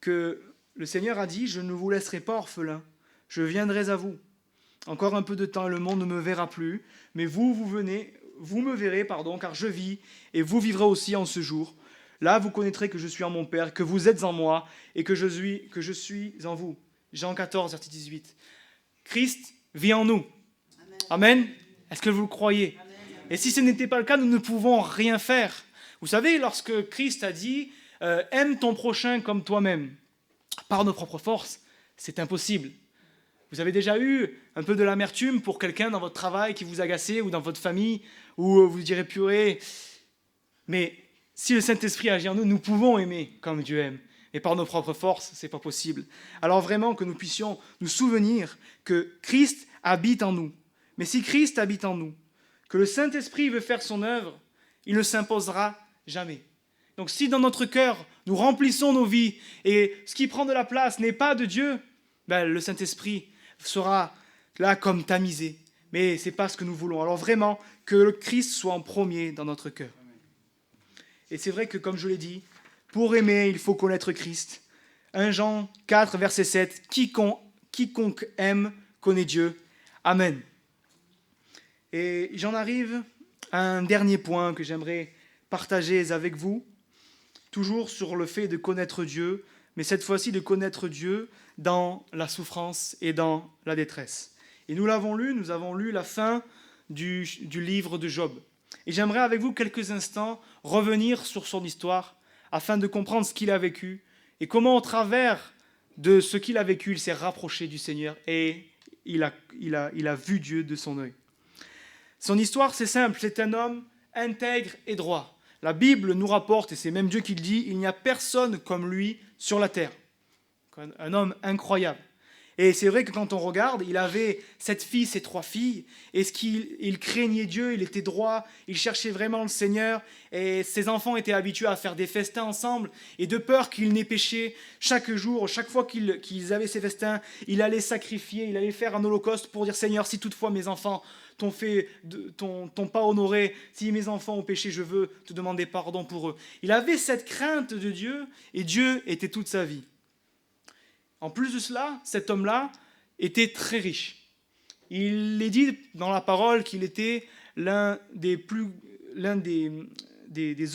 que le Seigneur a dit « Je ne vous laisserai pas orphelins, je viendrai à vous. Encore un peu de temps, le monde ne me verra plus, mais vous me verrez, car je vis, et vous vivrez aussi en ce jour. Là, vous connaîtrez que je suis en mon Père, que vous êtes en moi, et que je suis en vous. » Jean 14, verset 18. Christ vit en nous. Amen. Est-ce que vous le croyez? Et si ce n'était pas le cas, nous ne pouvons rien faire. Vous savez, lorsque Christ a dit « Aime ton prochain comme toi-même », par nos propres forces, c'est impossible. Vous avez déjà eu un peu de l'amertume pour quelqu'un dans votre travail qui vous agaçait, ou dans votre famille, où vous direz purée. Mais si le Saint-Esprit agit en nous, nous pouvons aimer comme Dieu aime. Et par nos propres forces, ce n'est pas possible. Alors vraiment que nous puissions nous souvenir que Christ habite en nous. Mais si Christ habite en nous, que le Saint-Esprit veut faire son œuvre, il ne s'imposera jamais. Donc si dans notre cœur, nous remplissons nos vies, et ce qui prend de la place n'est pas de Dieu, le Saint-Esprit sera là comme tamisé. Mais ce n'est pas ce que nous voulons. Alors vraiment, que le Christ soit en premier dans notre cœur. Et c'est vrai que, comme je l'ai dit, pour aimer, il faut connaître Christ. 1 Jean 4, verset 7, « Quiconque aime connaît Dieu. Amen. » Et j'en arrive à un dernier point que j'aimerais partager avec vous, toujours sur le fait de connaître Dieu, mais cette fois-ci de connaître Dieu dans la souffrance et dans la détresse. Et nous avons lu la fin du livre de Job. Et j'aimerais avec vous quelques instants revenir sur son histoire afin de comprendre ce qu'il a vécu et comment au travers de ce qu'il a vécu, il s'est rapproché du Seigneur et il a vu Dieu de son œil. Son histoire, c'est simple, c'est un homme intègre et droit. La Bible nous rapporte, et c'est même Dieu qui le dit, il n'y a personne comme lui sur la terre. Un homme incroyable. Et c'est vrai que quand on regarde, il avait 7 fils et 3 filles, et il craignait Dieu, il était droit, il cherchait vraiment le Seigneur, et ses enfants étaient habitués à faire des festins ensemble, et de peur qu'il n'ait péché, chaque jour, chaque fois qu'ils avaient ces festins, il allait sacrifier, il allait faire un holocauste pour dire « Seigneur, si toutefois mes enfants t'ont pas honoré, si mes enfants ont péché, je veux te demander pardon pour eux. » Il avait cette crainte de Dieu, et Dieu était toute sa vie. En plus de cela, cet homme-là était très riche. Il est dit dans la parole qu'il était l'un des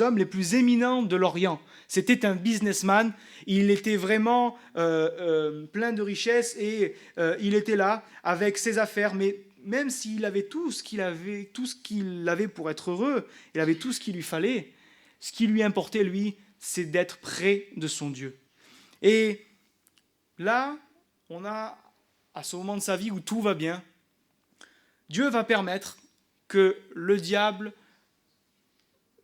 hommes les plus éminents de l'Orient. C'était un businessman, il était vraiment plein de richesses et il était là avec ses affaires, mais même s'il avait tout ce qu'il avait pour être heureux, il avait tout ce qu'il lui fallait, ce qui lui importait, lui, c'est d'être près de son Dieu. Et là, on a, à ce moment de sa vie où tout va bien, Dieu va permettre que le diable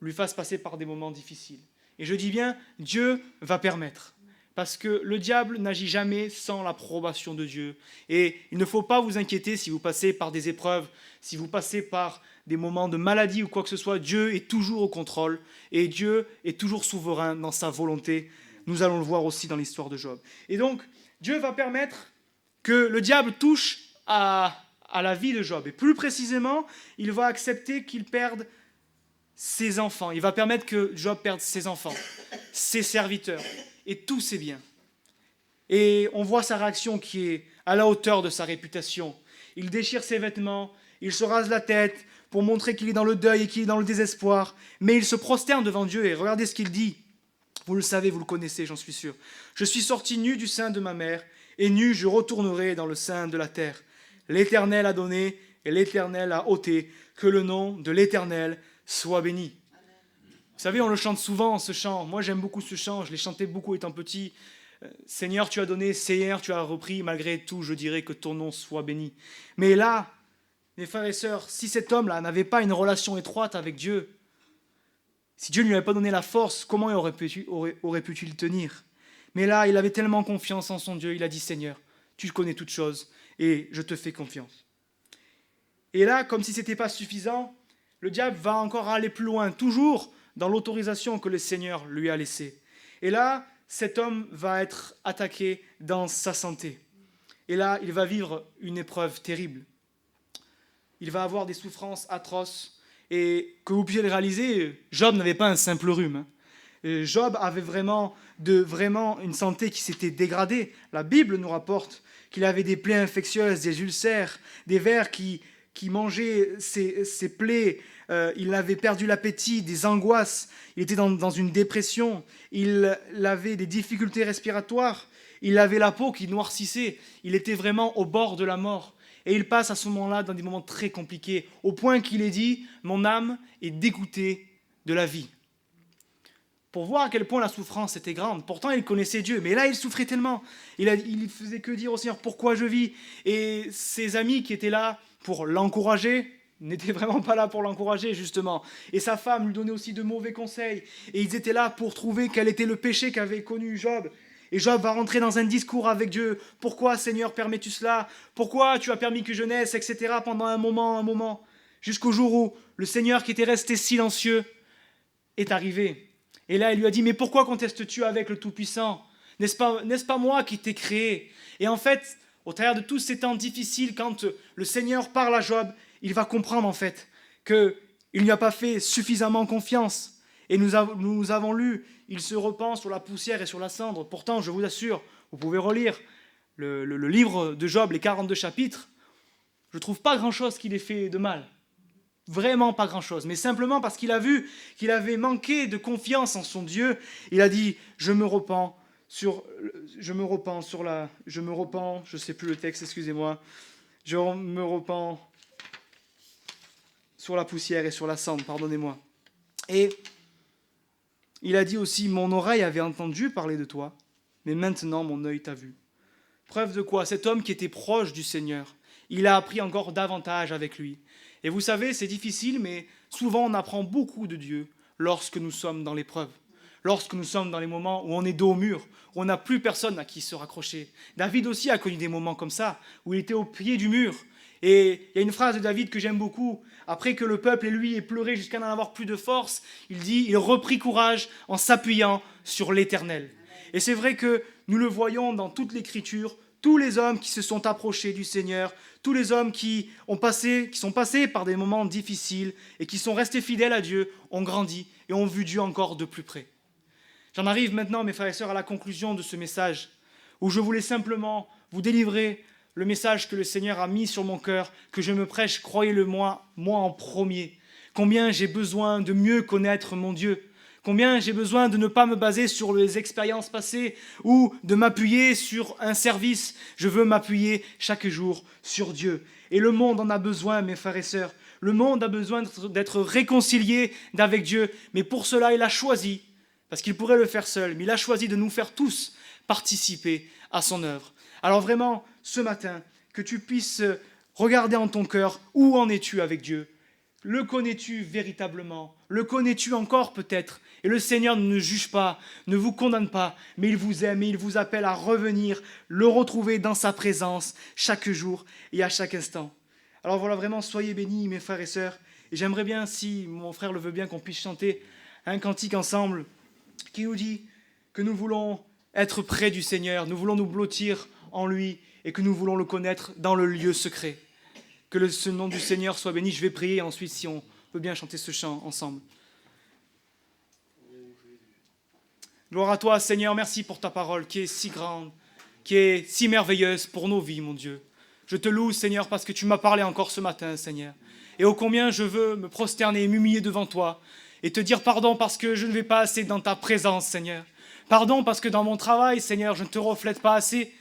lui fasse passer par des moments difficiles. Et je dis bien, Dieu va permettre. Parce que le diable n'agit jamais sans l'approbation de Dieu. Et il ne faut pas vous inquiéter si vous passez par des épreuves, si vous passez par des moments de maladie ou quoi que ce soit. Dieu est toujours au contrôle et Dieu est toujours souverain dans sa volonté. Nous allons le voir aussi dans l'histoire de Job. Et donc, Dieu va permettre que le diable touche à la vie de Job. Et plus précisément, il va accepter qu'il perde ses enfants. Il va permettre que Job perde ses enfants, ses serviteurs et tous ses biens. Et on voit sa réaction qui est à la hauteur de sa réputation. Il déchire ses vêtements, il se rase la tête pour montrer qu'il est dans le deuil et qu'il est dans le désespoir. Mais il se prosterne devant Dieu et regardez ce qu'il dit. Vous le savez, vous le connaissez, j'en suis sûr. « Je suis sorti nu du sein de ma mère, et nu je retournerai dans le sein de la terre. L'Éternel a donné, et l'Éternel a ôté. Que le nom de l'Éternel soit béni. » Vous savez, on le chante souvent, ce chant. Moi, j'aime beaucoup ce chant, je l'ai chanté beaucoup étant petit. « Seigneur, tu as donné, Seigneur, tu as repris. Malgré tout, je dirais que ton nom soit béni. » Mais là, mes frères et sœurs, si cet homme-là n'avait pas une relation étroite avec Dieu, si Dieu ne lui avait pas donné la force, comment il aurait pu-t-il tenir? Mais là, il avait tellement confiance en son Dieu, il a dit « Seigneur, tu connais toutes choses, et je te fais confiance. Et là, comme si ce n'était pas suffisant, le diable va encore aller plus loin, toujours dans l'autorisation que le Seigneur lui a laissée. Et là, cet homme va être attaqué dans sa santé. Et là, il va vivre une épreuve terrible. Il va avoir des souffrances atroces. Et que vous puissiez le réaliser, Job n'avait pas un simple rhume. Job avait vraiment une santé qui s'était dégradée. La Bible nous rapporte qu'il avait des plaies infectieuses, des ulcères, des vers qui mangeaient ses plaies. Il avait perdu l'appétit, des angoisses. Il était dans une dépression. Il avait des difficultés respiratoires. Il avait la peau qui noircissait. Il était vraiment au bord de la mort. Et il passe à ce moment-là dans des moments très compliqués, au point qu'il est dit « Mon âme est dégoûtée de la vie ». Pour voir à quel point la souffrance était grande. Pourtant, il connaissait Dieu, mais là, il souffrait tellement. Il faisait que dire au Seigneur « Pourquoi je vis ?» Et ses amis qui étaient là pour l'encourager n'étaient vraiment pas là pour l'encourager, justement. Et sa femme lui donnait aussi de mauvais conseils. Et ils étaient là pour trouver quel était le péché qu'avait connu Job. Et Job va rentrer dans un discours avec Dieu. « Pourquoi, Seigneur, permets-tu cela? Pourquoi tu as permis que je naisse ?» etc. pendant un moment. Jusqu'au jour où le Seigneur qui était resté silencieux est arrivé. Et là, il lui a dit « Mais pourquoi contestes-tu avec le Tout-Puissant? N'est-ce pas moi qui t'ai créé ?» Et en fait, au travers de tous ces temps difficiles, quand le Seigneur parle à Job, il va comprendre en fait qu'il ne lui a pas fait suffisamment confiance. Et nous avons lu, il se repent sur la poussière et sur la cendre. Pourtant, je vous assure, vous pouvez relire le livre de Job, les 42 chapitres. Je ne trouve pas grand-chose qu'il ait fait de mal. Vraiment pas grand-chose. Mais simplement parce qu'il a vu qu'il avait manqué de confiance en son Dieu. Il a dit, je me repens, je sais plus le texte, excusez-moi. Je me repens sur la poussière et sur la cendre, pardonnez-moi. Et il a dit aussi, mon oreille avait entendu parler de toi, mais maintenant mon œil t'a vu. Preuve de quoi? Cet homme qui était proche du Seigneur, il a appris encore davantage avec lui. Et vous savez, c'est difficile, mais souvent on apprend beaucoup de Dieu lorsque nous sommes dans l'épreuve, lorsque nous sommes dans les moments où on est dos au mur, où on n'a plus personne à qui se raccrocher. David aussi a connu des moments comme ça, où il était au pied du mur. Et il y a une phrase de David que j'aime beaucoup. Après que le peuple et lui aient pleuré jusqu'à n'en avoir plus de force, il dit « Il reprit courage en s'appuyant sur l'Éternel ». Et c'est vrai que nous le voyons dans toute l'Écriture, tous les hommes qui se sont approchés du Seigneur, tous les hommes qui sont passés par des moments difficiles et qui sont restés fidèles à Dieu, ont grandi et ont vu Dieu encore de plus près. J'en arrive maintenant, mes frères et sœurs, à la conclusion de ce message, où je voulais simplement vous délivrer le message que le Seigneur a mis sur mon cœur, que je me prêche, croyez-le moi en premier. Combien j'ai besoin de mieux connaître mon Dieu. Combien j'ai besoin de ne pas me baser sur les expériences passées ou de m'appuyer sur un service. Je veux m'appuyer chaque jour sur Dieu. Et le monde en a besoin, mes frères et sœurs. Le monde a besoin d'être réconcilié avec Dieu. Mais pour cela, il a choisi, parce qu'il pourrait le faire seul, mais il a choisi de nous faire tous participer à son œuvre. Alors vraiment, ce matin, que tu puisses regarder en ton cœur où en es-tu avec Dieu. Le connais-tu véritablement? Le connais-tu encore peut-être? Et le Seigneur ne juge pas, ne vous condamne pas, mais il vous aime et il vous appelle à revenir, le retrouver dans sa présence chaque jour et à chaque instant. Alors voilà, vraiment, soyez bénis, mes frères et sœurs. Et j'aimerais bien, si mon frère le veut bien, qu'on puisse chanter un cantique ensemble qui nous dit que nous voulons être près du Seigneur, nous voulons nous blottir en lui et que nous voulons le connaître dans le lieu secret. Que ce nom du Seigneur soit béni. Je vais prier ensuite si on peut bien chanter ce chant ensemble. Gloire à toi, Seigneur, merci pour ta parole qui est si grande, qui est si merveilleuse pour nos vies, mon Dieu. Je te loue, Seigneur, parce que tu m'as parlé encore ce matin, Seigneur. Et ô combien je veux me prosterner et m'humilier devant toi et te dire pardon parce que je ne vais pas assez dans ta présence, Seigneur. Pardon parce que dans mon travail, Seigneur, je ne te reflète pas assez.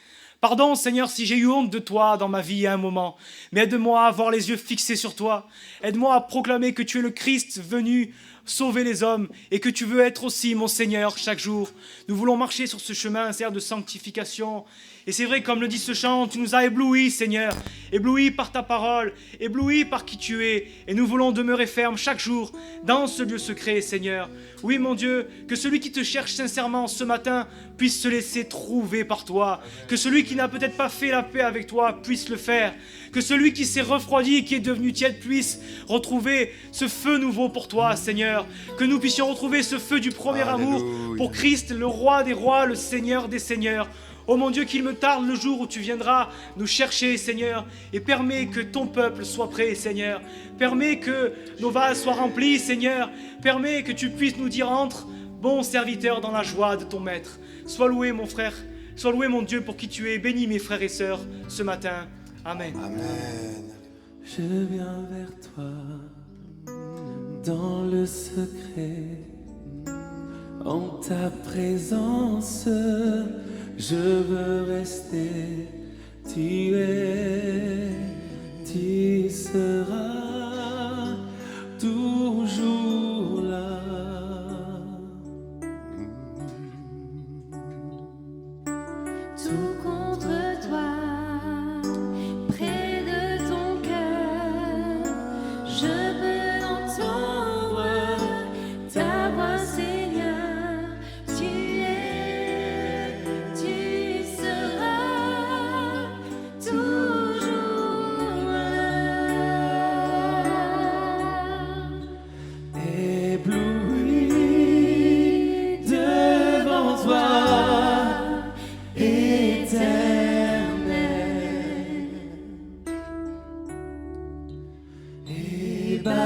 Pardon, Seigneur, si j'ai eu honte de toi dans ma vie à un moment. Mais aide-moi à avoir les yeux fixés sur toi. Aide-moi à proclamer que tu es le Christ venu sauver les hommes et que tu veux être aussi mon Seigneur chaque jour. Nous voulons marcher sur ce chemin, Seigneur, de sanctification. Et c'est vrai, comme le dit ce chant, tu nous as éblouis, Seigneur, éblouis par ta parole, éblouis par qui tu es. Et nous voulons demeurer fermes chaque jour dans ce lieu secret, Seigneur. Oui, mon Dieu, que celui qui te cherche sincèrement ce matin puisse se laisser trouver par toi. Que celui qui n'a peut-être pas fait la paix avec toi puisse le faire. Que celui qui s'est refroidi et qui est devenu tiède puisse retrouver ce feu nouveau pour toi, Seigneur. Que nous puissions retrouver ce feu du premier amour pour Christ, le roi des rois, le Seigneur des seigneurs. Oh mon Dieu, qu'il me tarde le jour où tu viendras nous chercher, Seigneur, et permets que ton peuple soit prêt, Seigneur. Permets que nos vases soient remplis, Seigneur. Permets que tu puisses nous dire entre, bon serviteur, dans la joie de ton maître. Sois loué, mon frère, sois loué, mon Dieu, pour qui tu es. Bénis mes frères et sœurs ce matin. Amen. Amen. Je viens vers toi dans le secret, en ta présence. Je veux rester, tu es, tu seras toujours là. Tout contre toi, près de ton cœur, je veux entendre ta voix, Seigneur. Tu es, tu seras toujours là. Ébloui devant toi, éternel,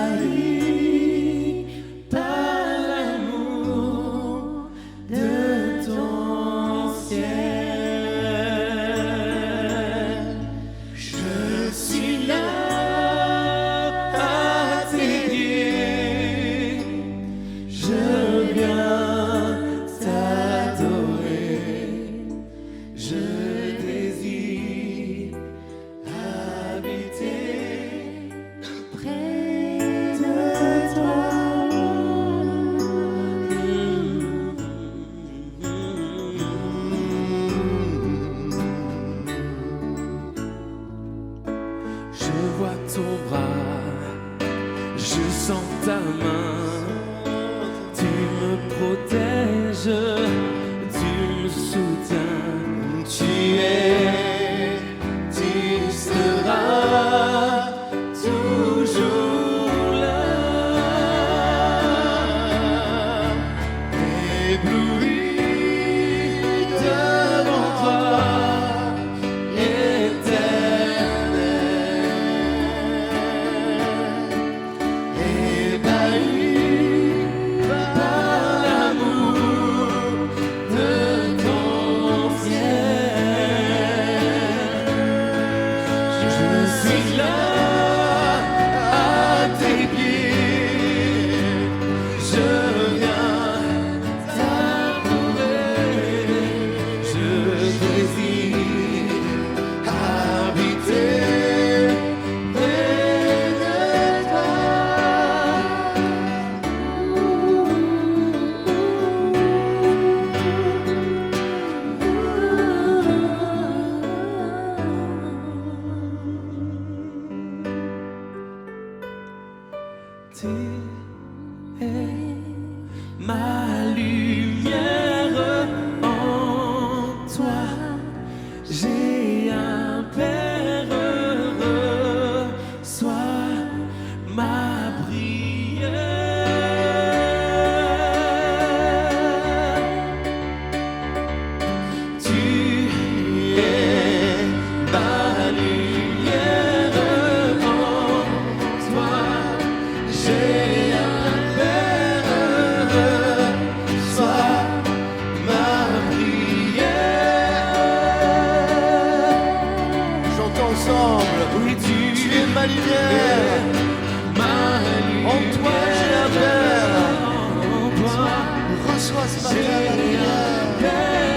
ébahi par l'amour de ton ciel. Je suis là à tes pieds, je viens t'adorer, je désire habiter Près de toi, Je vois ton bras, je sens ta main, tu me protèges, tu me soutiens, tu es, tu seras toujours là. Ébloui devant toi, ébahi par l'amour de ton ciel. Je suis là à tes pieds, je viens t'adorer, je désire habiter près de toi. Tu es ma lumière, en toi j'ai un Père heureux, sois ma prière. Tu es ma lumière, en toi j'ai un Père heureux, sois ma prière. Chantons ensemble. Oui, tu es ma lumière. ma lumière. En toi j'ai un Père. En toi Reçois ce matin la j'ai un lumière. Père